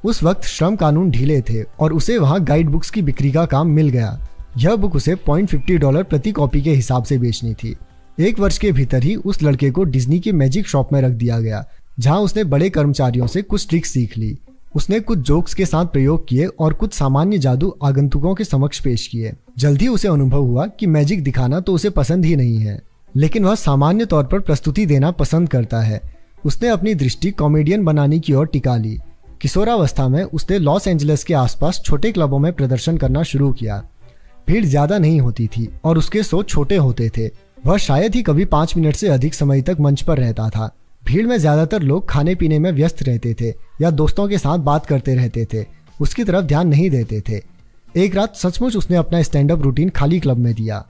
उस वक्त श्रम कानून ढीले थे और उसे वहां गाइड बुक्स की बिक्री का काम मिल गया। यह बुक उसे $0.50 प्रति कॉपी के हिसाब से बेचनी थी। 1 वर्ष के भीतर ही उस लड़के को डिज्नी की मैजिक शॉप में रख दिया गया, जहां उसने बड़े कर्मचारियों से कुछ ट्रिक्स सीख ली। उसने कुछ जोक्स के साथ प्रयोग किए और कुछ सामान्य जादू आगंतुकों के समक्ष पेश किए। जल्द ही उसे अनुभव हुआ कि मैजिक दिखाना तो उसे पसंद ही नहीं है, लेकिन वह सामान्य तौर पर प्रस्तुति देना पसंद करता है। उसने अपनी दृष्टि कॉमेडियन बनाने की ओर टिका ली। किशोरावस्था में उसने लॉस एंजलिस के आसपास छोटे क्लबों में प्रदर्शन करना शुरू किया। भीड़ ज्यादा नहीं होती थी और उसके शो छोटे होते थे। वह शायद ही कभी 5 मिनट से अधिक समय तक मंच पर रहता था। भीड़ में ज्यादातर लोग खाने पीने में व्यस्त रहते थे या दोस्तों के साथ बात करते रहते थे, उसकी तरफ ध्यान नहीं देते थे। एक रात सचमुच उसने अपना स्टैंड अप रूटीन खाली क्लब में दिया।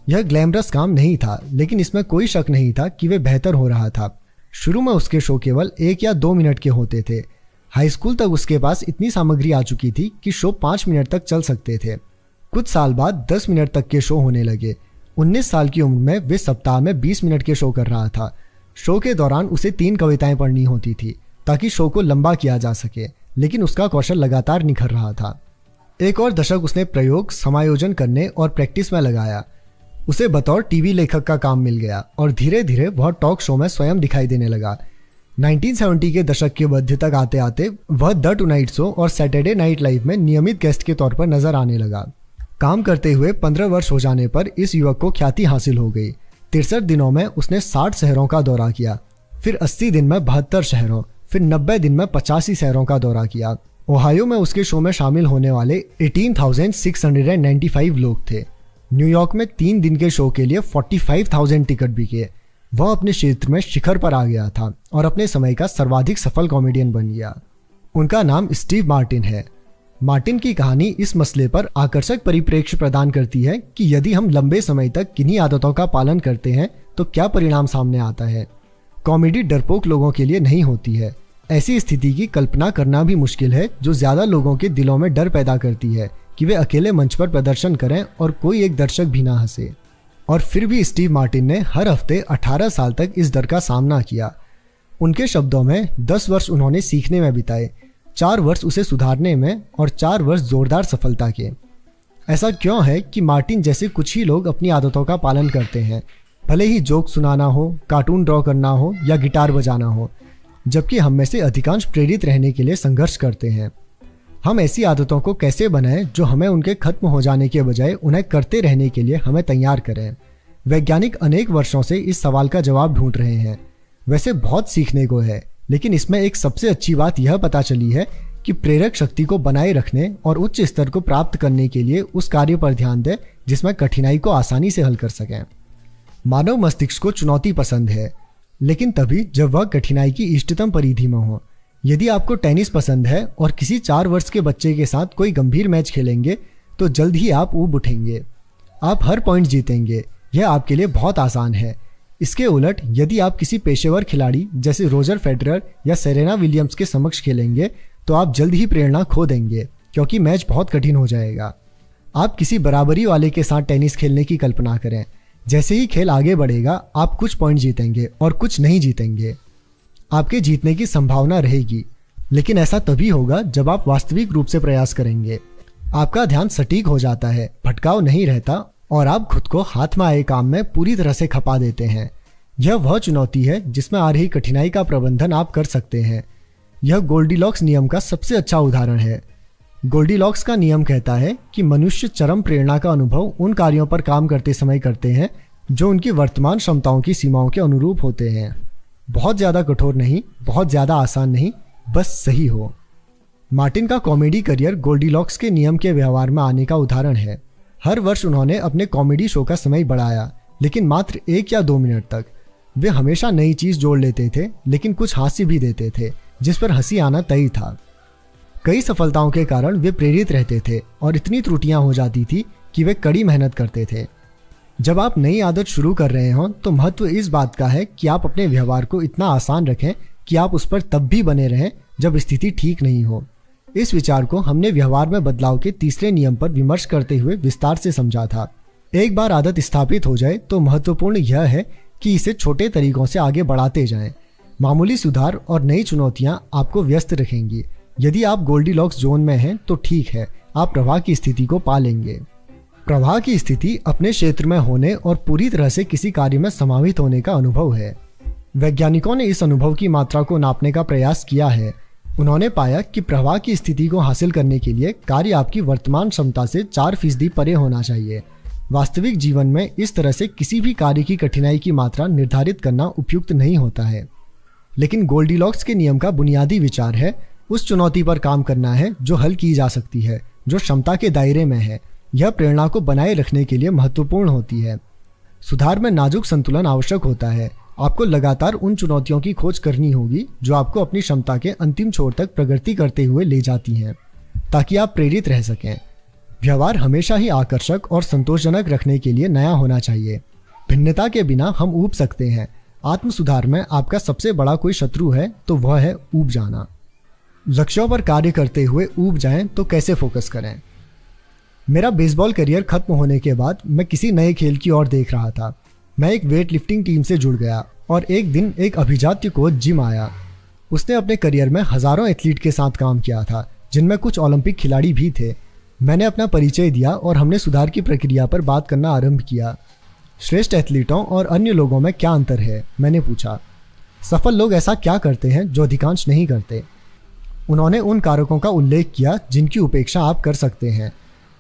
यह ग्लैमरस काम नहीं था, लेकिन इसमें कोई शक नहीं था कि वे बेहतर हो रहा था। शुरू में उसके शो केवल 1 या 2 मिनट के होते थे। हाई स्कूल तक उसके पास इतनी सामग्री आ चुकी थी कि शो 5 मिनट तक चल सकते थे। कुछ साल बाद 10 मिनट तक के शो होने लगे। 19 साल की उम्र में वे सप्ताह में 20 मिनट के शो कर रहा था। शो के दौरान उसे 3 कविताएं पढ़नी होती थी ताकि शो को लंबा किया जा सके, लेकिन उसका कौशल लगातार निखर रहा था। 1 और दशक उसने प्रयोग, समायोजन करने और प्रैक्टिस में लगाया। उसे बतौर टीवी लेखक का काम मिल गया और धीरे धीरे वह टॉक शो में स्वयं दिखाई देने लगा। 1970 के दशक के मध्य तक आते आते वह द टुनाइट शो और सैटरडे नाइट लाइव में नियमित गेस्ट के तौर पर नजर आने लगा। काम करते हुए 15 वर्ष हो जाने पर इस युवक को ख्याति हासिल हो गई। 63 दिनों में उसने 60 शहरों का दौरा किया, फिर 80 दिन में 72 शहरों, फिर 90 दिन में 85 शहरों का दौरा किया। ओहायो में उसके शो में शामिल होने वाले 18,695 लोग थे। न्यूयॉर्क में 3 दिन के शो के लिए 45,000 टिकट बिके। वह अपने क्षेत्र में शिखर पर आ गया था और अपने समय का सर्वाधिक सफल कॉमेडियन बन गया। उनका नाम स्टीव मार्टिन है। मार्टिन की कहानी इस मसले पर आकर्षक परिप्रेक्ष्य प्रदान करती है कि यदि हम लंबे समय तक किन्हीं आदतों का पालन करते हैं तो क्या परिणाम सामने आता है। कॉमेडी डरपोक लोगों के लिए नहीं होती है। ऐसी स्थिति की कल्पना करना भी मुश्किल है जो ज्यादा लोगों के दिलों में डर पैदा करती है कि वे अकेले मंच पर प्रदर्शन करें और कोई एक दर्शक भी ना हंसे। और फिर भी स्टीव मार्टिन ने हर हफ्ते 18 साल तक इस डर का सामना किया। उनके शब्दों में 10 वर्ष उन्होंने सीखने में बिताए, 4 वर्ष उसे सुधारने में और 4 वर्ष जोरदार सफलता के। ऐसा क्यों है कि मार्टिन जैसे कुछ ही लोग अपनी आदतों का पालन करते हैं, भले ही जोक सुनाना हो, कार्टून ड्रॉ करना हो या गिटार बजाना हो, जबकि हम में से अधिकांश प्रेरित रहने के लिए संघर्ष करते हैं। हम ऐसी आदतों को कैसे बनाएं जो हमें उनके खत्म हो जाने के बजाय उन्हें करते रहने के लिए हमें तैयार करें। वैज्ञानिक अनेक वर्षों से इस सवाल का जवाब ढूंढ रहे हैं। वैसे बहुत सीखने को है, लेकिन इसमें एक सबसे अच्छी बात यह पता चली है कि प्रेरक शक्ति को बनाए रखने और उच्च स्तर को प्राप्त करने के लिए उस कार्य पर ध्यान दें जिसमें कठिनाई को आसानी से हल कर सकें। मानव मस्तिष्क को चुनौती पसंद है, लेकिन तभी जब वह कठिनाई की इष्टतम परिधि में हो। यदि आपको टेनिस पसंद है और किसी 4 वर्ष के बच्चे के साथ कोई गंभीर मैच खेलेंगे तो जल्द ही आप ऊब उठेंगे। आप हर पॉइंट जीतेंगे, यह आपके लिए बहुत आसान है। इसके उलट यदि आप किसी पेशेवर खिलाड़ी जैसे रोजर फेडरर या सेरेना विलियम्स के समक्ष खेलेंगे तो आप जल्द ही प्रेरणा खो देंगे, क्योंकि मैच बहुत कठिन हो जाएगा। आप किसी बराबरी वाले के साथ टेनिस खेलने की कल्पना करें। जैसे ही खेल आगे बढ़ेगा आप कुछ पॉइंट जीतेंगे और कुछ नहीं जीतेंगे। आपके जीतने की संभावना रहेगी, लेकिन ऐसा तभी होगा जब आप वास्तविक रूप से प्रयास करेंगे। आपका ध्यान सटीक हो जाता है, भटकाव नहीं रहता और आप खुद को हाथ में आए काम में पूरी तरह से खपा देते हैं। यह वह चुनौती है जिसमें आ रही कठिनाई का प्रबंधन आप कर सकते हैं। यह गोल्डीलॉक्स नियम का सबसे अच्छा उदाहरण है। गोल्डीलॉक्स का नियम कहता है कि मनुष्य चरम प्रेरणा का अनुभव उन कार्यों पर काम करते समय करते हैं जो उनकी वर्तमान क्षमताओं की सीमाओं के अनुरूप होते हैं। बहुत ज़्यादा कठोर नहीं, बहुत ज़्यादा आसान नहीं, बस सही हो। मार्टिन का कॉमेडी करियर गोल्डीलॉक्स के नियम के व्यवहार में आने का उदाहरण है। हर वर्ष उन्होंने अपने कॉमेडी शो का समय बढ़ाया, लेकिन मात्र 1 या 2 मिनट तक। वे हमेशा नई चीज जोड़ लेते थे, लेकिन कुछ हास्य भी देते थे जिस पर हंसी आना तय था। कई सफलताओं के कारण वे प्रेरित रहते थे और इतनी त्रुटियां हो जाती थी कि वे कड़ी मेहनत करते थे। जब आप नई आदत शुरू कर रहे हों तो महत्व इस बात का है कि आप अपने व्यवहार को इतना आसान रखें कि आप उस पर तब भी बने रहें जब स्थिति ठीक नहीं हो। इस विचार को हमने व्यवहार में बदलाव के तीसरे नियम पर विमर्श करते हुए विस्तार से समझा था। एक बार आदत स्थापित हो जाए तो महत्वपूर्ण यह है कि इसे छोटे तरीकों से आगे बढ़ाते जाएं। मामूली सुधार और नई चुनौतियां आपको व्यस्त रखेंगी। यदि आप गोल्डीलॉक्स जोन में हैं तो ठीक है, आप प्रवाह की स्थिति को पा लेंगे। प्रवाह की स्थिति अपने क्षेत्र में होने और पूरी तरह से किसी कार्य में समाहित होने का अनुभव है। वैज्ञानिकों ने इस अनुभव की मात्रा को नापने का प्रयास किया है। उन्होंने पाया कि प्रवाह की स्थिति को हासिल करने के लिए कार्य आपकी वर्तमान क्षमता से 4% परे होना चाहिए। वास्तविक जीवन में इस तरह से किसी भी कार्य की कठिनाई की मात्रा निर्धारित करना उपयुक्त नहीं होता है। लेकिन गोल्डीलॉक्स के नियम का बुनियादी विचार है उस चुनौती पर काम करना है जो हल की जा सकती है, जो क्षमता के दायरे में है। यह प्रेरणा को बनाए रखने के लिए महत्वपूर्ण होती है। सुधार में नाजुक संतुलन आवश्यक होता है। आपको लगातार उन चुनौतियों की खोज करनी होगी जो आपको अपनी क्षमता के अंतिम छोर तक प्रगति करते हुए ले जाती हैं, ताकि आप प्रेरित रह सकें। व्यवहार हमेशा ही आकर्षक और संतोषजनक रखने के लिए नया होना चाहिए। भिन्नता के बिना हम ऊब सकते हैं। आत्म सुधार में आपका सबसे बड़ा कोई शत्रु है तो वह है ऊब जाना। लक्ष्यों पर कार्य करते हुए ऊब जाएं तो कैसे फोकस करें? मेरा बेसबॉल करियर खत्म होने के बाद मैं किसी नए खेल की ओर देख रहा था। मैं एक वेट लिफ्टिंग टीम से जुड़ गया और एक दिन एक अभिजात्य कोच जिम आया। उसने अपने करियर में हजारों एथलीट के साथ काम किया था, जिनमें कुछ ओलंपिक खिलाड़ी भी थे। मैंने अपना परिचय दिया और हमने सुधार की प्रक्रिया पर बात करना आरंभ किया। श्रेष्ठ एथलीटों और अन्य लोगों में क्या अंतर है? मैंने पूछा। सफल लोग ऐसा क्या करते हैं जो अधिकांश नहीं करते? उन्होंने उन कारकों का उल्लेख किया जिनकी उपेक्षा आप कर सकते हैं,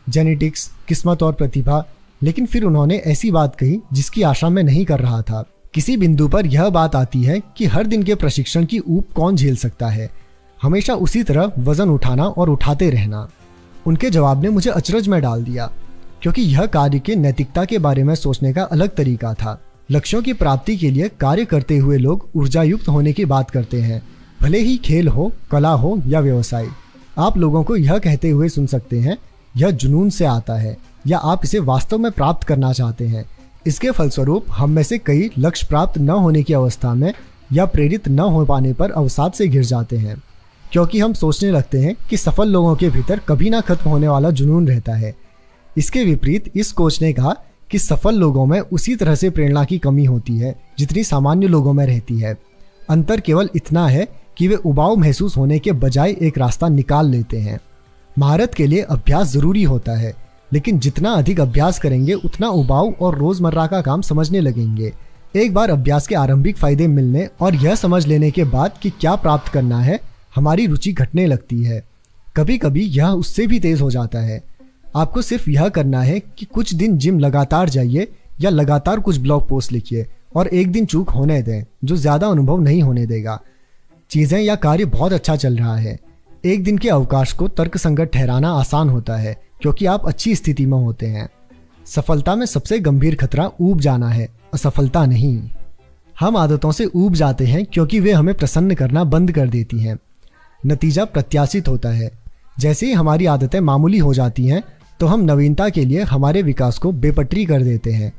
जेनेटिक्स, किस्मत और प्रतिभा। लेकिन फिर उन्होंने ऐसी बात कही जिसकी आशा मैं नहीं कर रहा था। किसी बिंदु पर यह बात आती है कि हर दिन के प्रशिक्षण की ऊब कौन झेल सकता है? हमेशा उसी तरह वजन उठाना और उठाते रहना। उनके जवाब ने मुझे अचरज में डाल दिया, क्योंकि यह कार्य के नैतिकता के बारे में सोचने का अलग तरीका था। लक्ष्यों की प्राप्ति के लिए कार्य करते हुए लोग ऊर्जायुक्त होने की बात करते हैं, भले ही खेल हो, कला हो या व्यवसाय। आप लोगों को यह कहते हुए सुन सकते हैं, यह जुनून से आता है, या आप इसे वास्तव में प्राप्त करना चाहते हैं। इसके फलस्वरूप हम में से कई लक्ष्य प्राप्त न होने की अवस्था में या प्रेरित न हो पाने पर अवसाद से घिर जाते हैं, क्योंकि हम सोचने लगते हैं कि सफल लोगों के भीतर कभी ना खत्म होने वाला जुनून रहता है। इसके विपरीत इस कोच ने कहा कि सफल लोगों में उसी तरह से प्रेरणा की कमी होती है जितनी सामान्य लोगों में रहती है। अंतर केवल इतना है कि वे उबाऊ महसूस होने के बजाय एक रास्ता निकाल लेते हैं। महारत के लिए अभ्यास जरूरी होता है, लेकिन जितना अधिक अभ्यास करेंगे उतना उबाऊ और रोजमर्रा का काम समझने लगेंगे। एक बार अभ्यास के आरंभिक फायदे मिलने और यह समझ लेने के बाद कि क्या प्राप्त करना है, हमारी रुचि घटने लगती है। कभी कभी यह उससे भी तेज हो जाता है। आपको सिर्फ यह करना है कि कुछ दिन जिम लगातार जाइए या लगातार कुछ ब्लॉग पोस्ट लिखिए और एक दिन चूक होने दें जो ज्यादा अनुभव नहीं होने देगा। चीजें या कार्य बहुत अच्छा चल रहा है। एक दिन के अवकाश को तर्कसंगत ठहराना आसान होता है क्योंकि आप अच्छी स्थिति में होते हैं। सफलता में सबसे गंभीर खतरा ऊब जाना है, असफलता नहीं। हम आदतों से ऊब जाते हैं क्योंकि वे हमें प्रसन्न करना बंद कर देती हैं। नतीजा प्रत्याशित होता है। जैसे ही हमारी आदतें मामूली हो जाती हैं तो हम नवीनता के लिए हमारे विकास को बेपटरी कर देते हैं।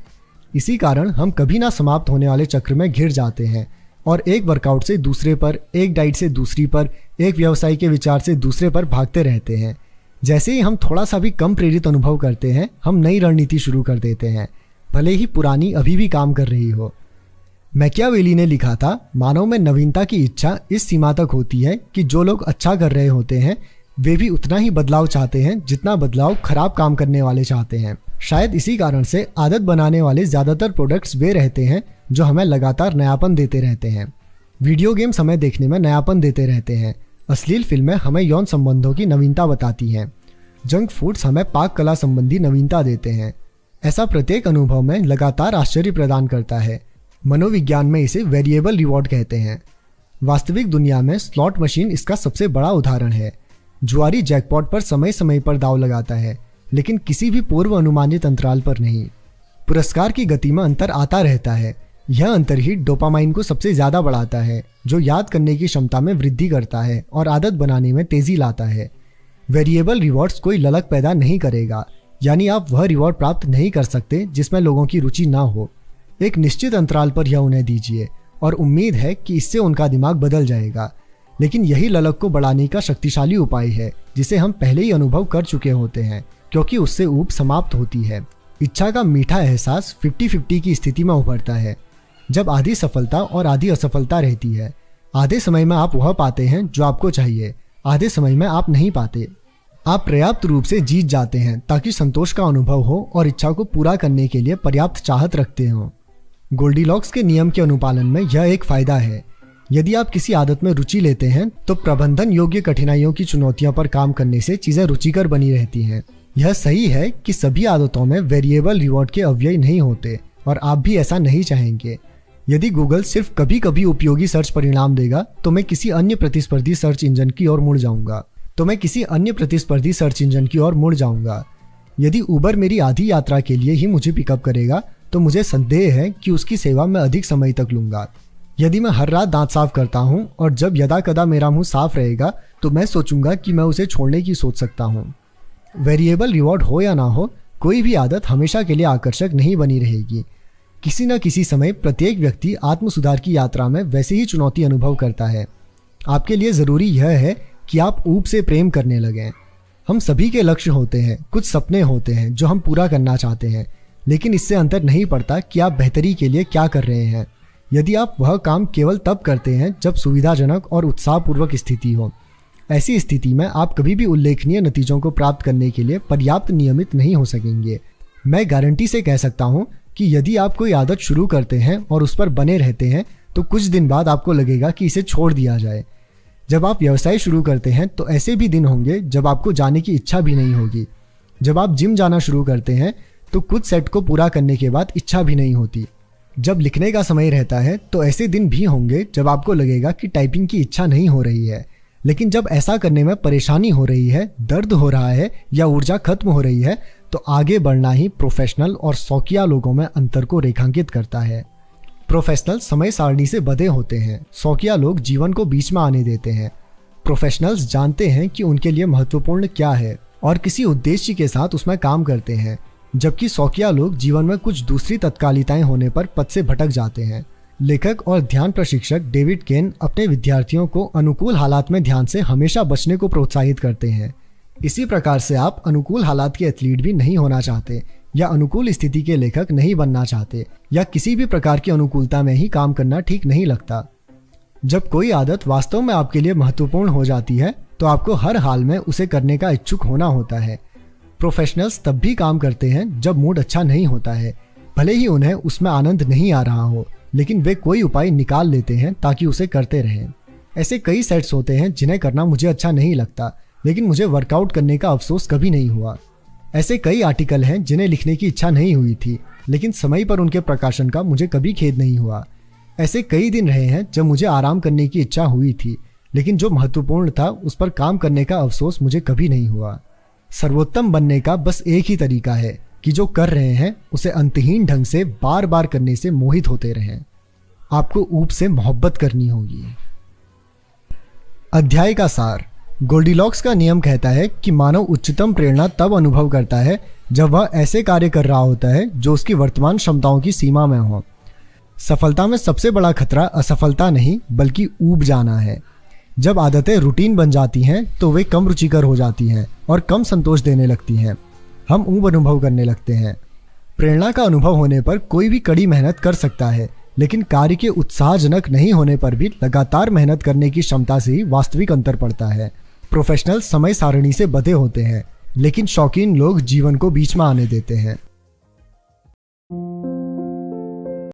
इसी कारण हम कभी ना समाप्त होने वाले चक्र में घिर जाते हैं और एक वर्कआउट से दूसरे पर, एक डाइट से दूसरी पर, एक व्यवसाय के विचार से दूसरे पर भागते रहते हैं। जैसे ही हम थोड़ा सा भी कम प्रेरित अनुभव करते हैं, हम नई रणनीति शुरू कर देते हैं, भले ही पुरानी अभी भी काम कर रही हो। मैकियावेली ने लिखा था, मानव में नवीनता की इच्छा इस सीमा तक होती है कि जो लोग अच्छा कर रहे होते हैं वे भी उतना ही बदलाव चाहते हैं जितना बदलाव खराब काम करने वाले चाहते हैं। शायद इसी कारण से आदत बनाने वाले ज्यादातर प्रोडक्ट्स वे रहते हैं जो हमें लगातार नयापन देते रहते हैं। वीडियो गेम्स हमें देखने में नयापन देते रहते हैं। अश्लील फिल्में हमें यौन संबंधों की नवीनता बताती हैं। जंक फूड्स हमें पाक कला संबंधी नवीनता देते हैं। ऐसा प्रत्येक अनुभव में लगातार आश्चर्य प्रदान करता है। मनोविज्ञान में इसे वेरिएबल रिवॉर्ड कहते हैं। वास्तविक दुनिया में स्लॉट मशीन इसका सबसे बड़ा उदाहरण है। जुआरी जैकपॉट पर समय समय पर दांव लगाता है, लेकिन किसी भी पूर्व अनुमानित अंतराल पर नहीं। पुरस्कार की गति में अंतर आता रहता है। यह अंतर ही डोपामाइन को सबसे ज़्यादा बढ़ाता है, जो याद करने की क्षमता में वृद्धि करता है और आदत बनाने में तेज़ी लाता है। वेरिएबल रिवॉर्ड्स कोई ललक पैदा नहीं करेगा, यानी आप वह रिवॉर्ड प्राप्त नहीं कर सकते जिसमें लोगों की रुचि ना हो। एक निश्चित अंतराल पर यह उन्हें दीजिए और उम्मीद है कि इससे उनका दिमाग बदल जाएगा। लेकिन यही ललक को बढ़ाने का शक्तिशाली उपाय है, जिसे हम पहले ही अनुभव कर चुके होते हैं, क्योंकि उससे ऊब समाप्त होती है। इच्छा का मीठा एहसास 50-50 की स्थिति में उभरता है, जब आधी सफलता और आधी असफलता रहती है। आधे समय में आप वह पाते हैं जो आपको चाहिए, आधे समय में आप नहीं पाते। आप पर्याप्त रूप से जीत जाते हैं ताकि संतोष का अनुभव हो और इच्छा को पूरा करने के लिए पर्याप्त चाहत रखते हो। गोल्डीलॉक्स के नियम के अनुपालन में यह एक फायदा है। यदि आप किसी आदत में रुचि लेते हैं तो प्रबंधन योग्य कठिनाइयों की चुनौतियों पर काम करने से चीजें रुचिकर बनी रहती हैं। यह सही है कि सभी आदतों में वेरिएबल रिवॉर्ड के अव्यय नहीं होते और आप भी ऐसा नहीं चाहेंगे। यदि गूगल सिर्फ कभी कभी उपयोगी सर्च परिणाम देगा तो मैं किसी अन्य प्रतिस्पर्धी सर्च इंजन की ओर मुड़ जाऊंगा। यदि उबर मेरी आधी यात्रा के लिए ही मुझे पिकअप करेगा तो मुझे संदेह है कि उसकी सेवा मैं अधिक समय तक लूंगा। यदि मैं हर रात दांत साफ करता हूं और जब यदा कदा मेरा मुंह साफ रहेगा तो मैं सोचूंगा कि मैं उसे छोड़ने की सोच सकता हूं। वेरिएबल रिवॉर्ड हो या ना हो, कोई भी आदत हमेशा के लिए आकर्षक नहीं बनी रहेगी। किसी न किसी समय प्रत्येक व्यक्ति आत्म सुधार की यात्रा में वैसे ही चुनौती अनुभव करता है। आपके लिए ज़रूरी यह है कि आप ऊब से प्रेम करने लगें। हम सभी के लक्ष्य होते हैं, कुछ सपने होते हैं जो हम पूरा करना चाहते हैं, लेकिन इससे अंतर नहीं पड़ता कि आप बेहतरी के लिए क्या कर रहे हैं। यदि आप वह काम केवल तब करते हैं जब सुविधाजनक और उत्साहपूर्वक स्थिति हो, ऐसी स्थिति में आप कभी भी उल्लेखनीय नतीजों को प्राप्त करने के लिए पर्याप्त नियमित नहीं हो सकेंगे। मैं गारंटी से कह सकता हूं कि यदि आप कोई आदत शुरू करते हैं और उस पर बने रहते हैं तो कुछ दिन बाद आपको लगेगा कि इसे छोड़ दिया जाए। जब आप व्यवसाय शुरू करते हैं तो ऐसे भी दिन होंगे जब आपको जाने की इच्छा भी नहीं होगी। जब आप जिम जाना शुरू करते हैं तो कुछ सेट को पूरा करने के बाद इच्छा भी नहीं होती। जब लिखने का समय रहता है तो ऐसे दिन भी होंगे जब आपको लगेगा कि टाइपिंग की इच्छा नहीं हो रही है। लेकिन जब ऐसा करने में परेशानी हो रही है, दर्द हो रहा है या ऊर्जा खत्म हो रही है तो आगे बढ़ना ही प्रोफेशनल और शौकिया लोगों में अंतर को रेखांकित करता है। प्रोफेशनल समय सारणी से बंधे होते हैं, शौकिया लोग जीवन को बीच में आने देते हैं। प्रोफेशनल्स जानते हैं कि उनके लिए महत्वपूर्ण क्या है और किसी उद्देश्य के साथ उसमें काम करते हैं, जबकि शौकिया लोग जीवन में कुछ दूसरी तत्कालिताएं होने पर पथ से भटक जाते हैं। लेखक और ध्यान प्रशिक्षक डेविड केन अपने विद्यार्थियों को अनुकूल हालात में ध्यान से हमेशा बचने को प्रोत्साहित करते हैं। इसी प्रकार से आप अनुकूल हालात के एथलीट भी नहीं होना चाहते या अनुकूल स्थिति के लेखक नहीं बनना चाहते या किसी भी प्रकार की अनुकूलता में ही काम करना ठीक नहीं लगता। जब कोई आदत वास्तव में आपके लिए महत्वपूर्ण हो जाती है तो आपको हर हाल में उसे करने का इच्छुक होना होता है। प्रोफेशनल्स तब भी काम करते हैं जब मूड अच्छा नहीं होता है, भले ही उन्हें उसमें आनंद नहीं आ रहा हो, लेकिन वे कोई उपाय निकाल लेते हैं ताकि उसे करते रहें। ऐसे कई सेट्स होते हैं जिन्हें करना मुझे अच्छा नहीं लगता, लेकिन मुझे वर्कआउट करने का अफसोस कभी नहीं हुआ। ऐसे कई आर्टिकल हैं जिन्हें लिखने की इच्छा नहीं हुई थी, लेकिन समय पर उनके प्रकाशन का मुझे कभी खेद नहीं हुआ। ऐसे कई दिन रहे हैं जब मुझे आराम करने की इच्छा हुई थी, लेकिन जो महत्वपूर्ण था उस पर काम करने का अफसोस मुझे कभी नहीं हुआ। सर्वोत्तम बनने का बस एक ही तरीका है कि जो कर रहे हैं उसे अंतहीन ढंग से बार बार करने से मोहित होते रहें। आपको ऊब से मोहब्बत करनी होगी। अध्याय का सार। गोल्डीलॉक्स का नियम कहता है कि मानव उच्चतम प्रेरणा तब अनुभव करता है जब वह ऐसे कार्य कर रहा होता है जो उसकी वर्तमान क्षमताओं की सीमा में हो। सफलता में सबसे बड़ा खतरा असफलता नहीं बल्कि ऊब जाना है। जब आदतें रूटीन बन जाती हैं तो वे कम रुचिकर हो जाती हैं और कम संतोष देने लगती हैं। हम ऊब अनुभव करने लगते हैं। प्रेरणा का अनुभव होने पर कोई भी कड़ी मेहनत कर सकता है, लेकिन कार्य के उत्साहजनक नहीं होने पर भी लगातार मेहनत करने की क्षमता से ही वास्तविक अंतर पड़ता है। प्रोफेशनल समय सारणी से बंधे होते हैं, लेकिन शौकीन लोग जीवन को बीच में आने देते हैं।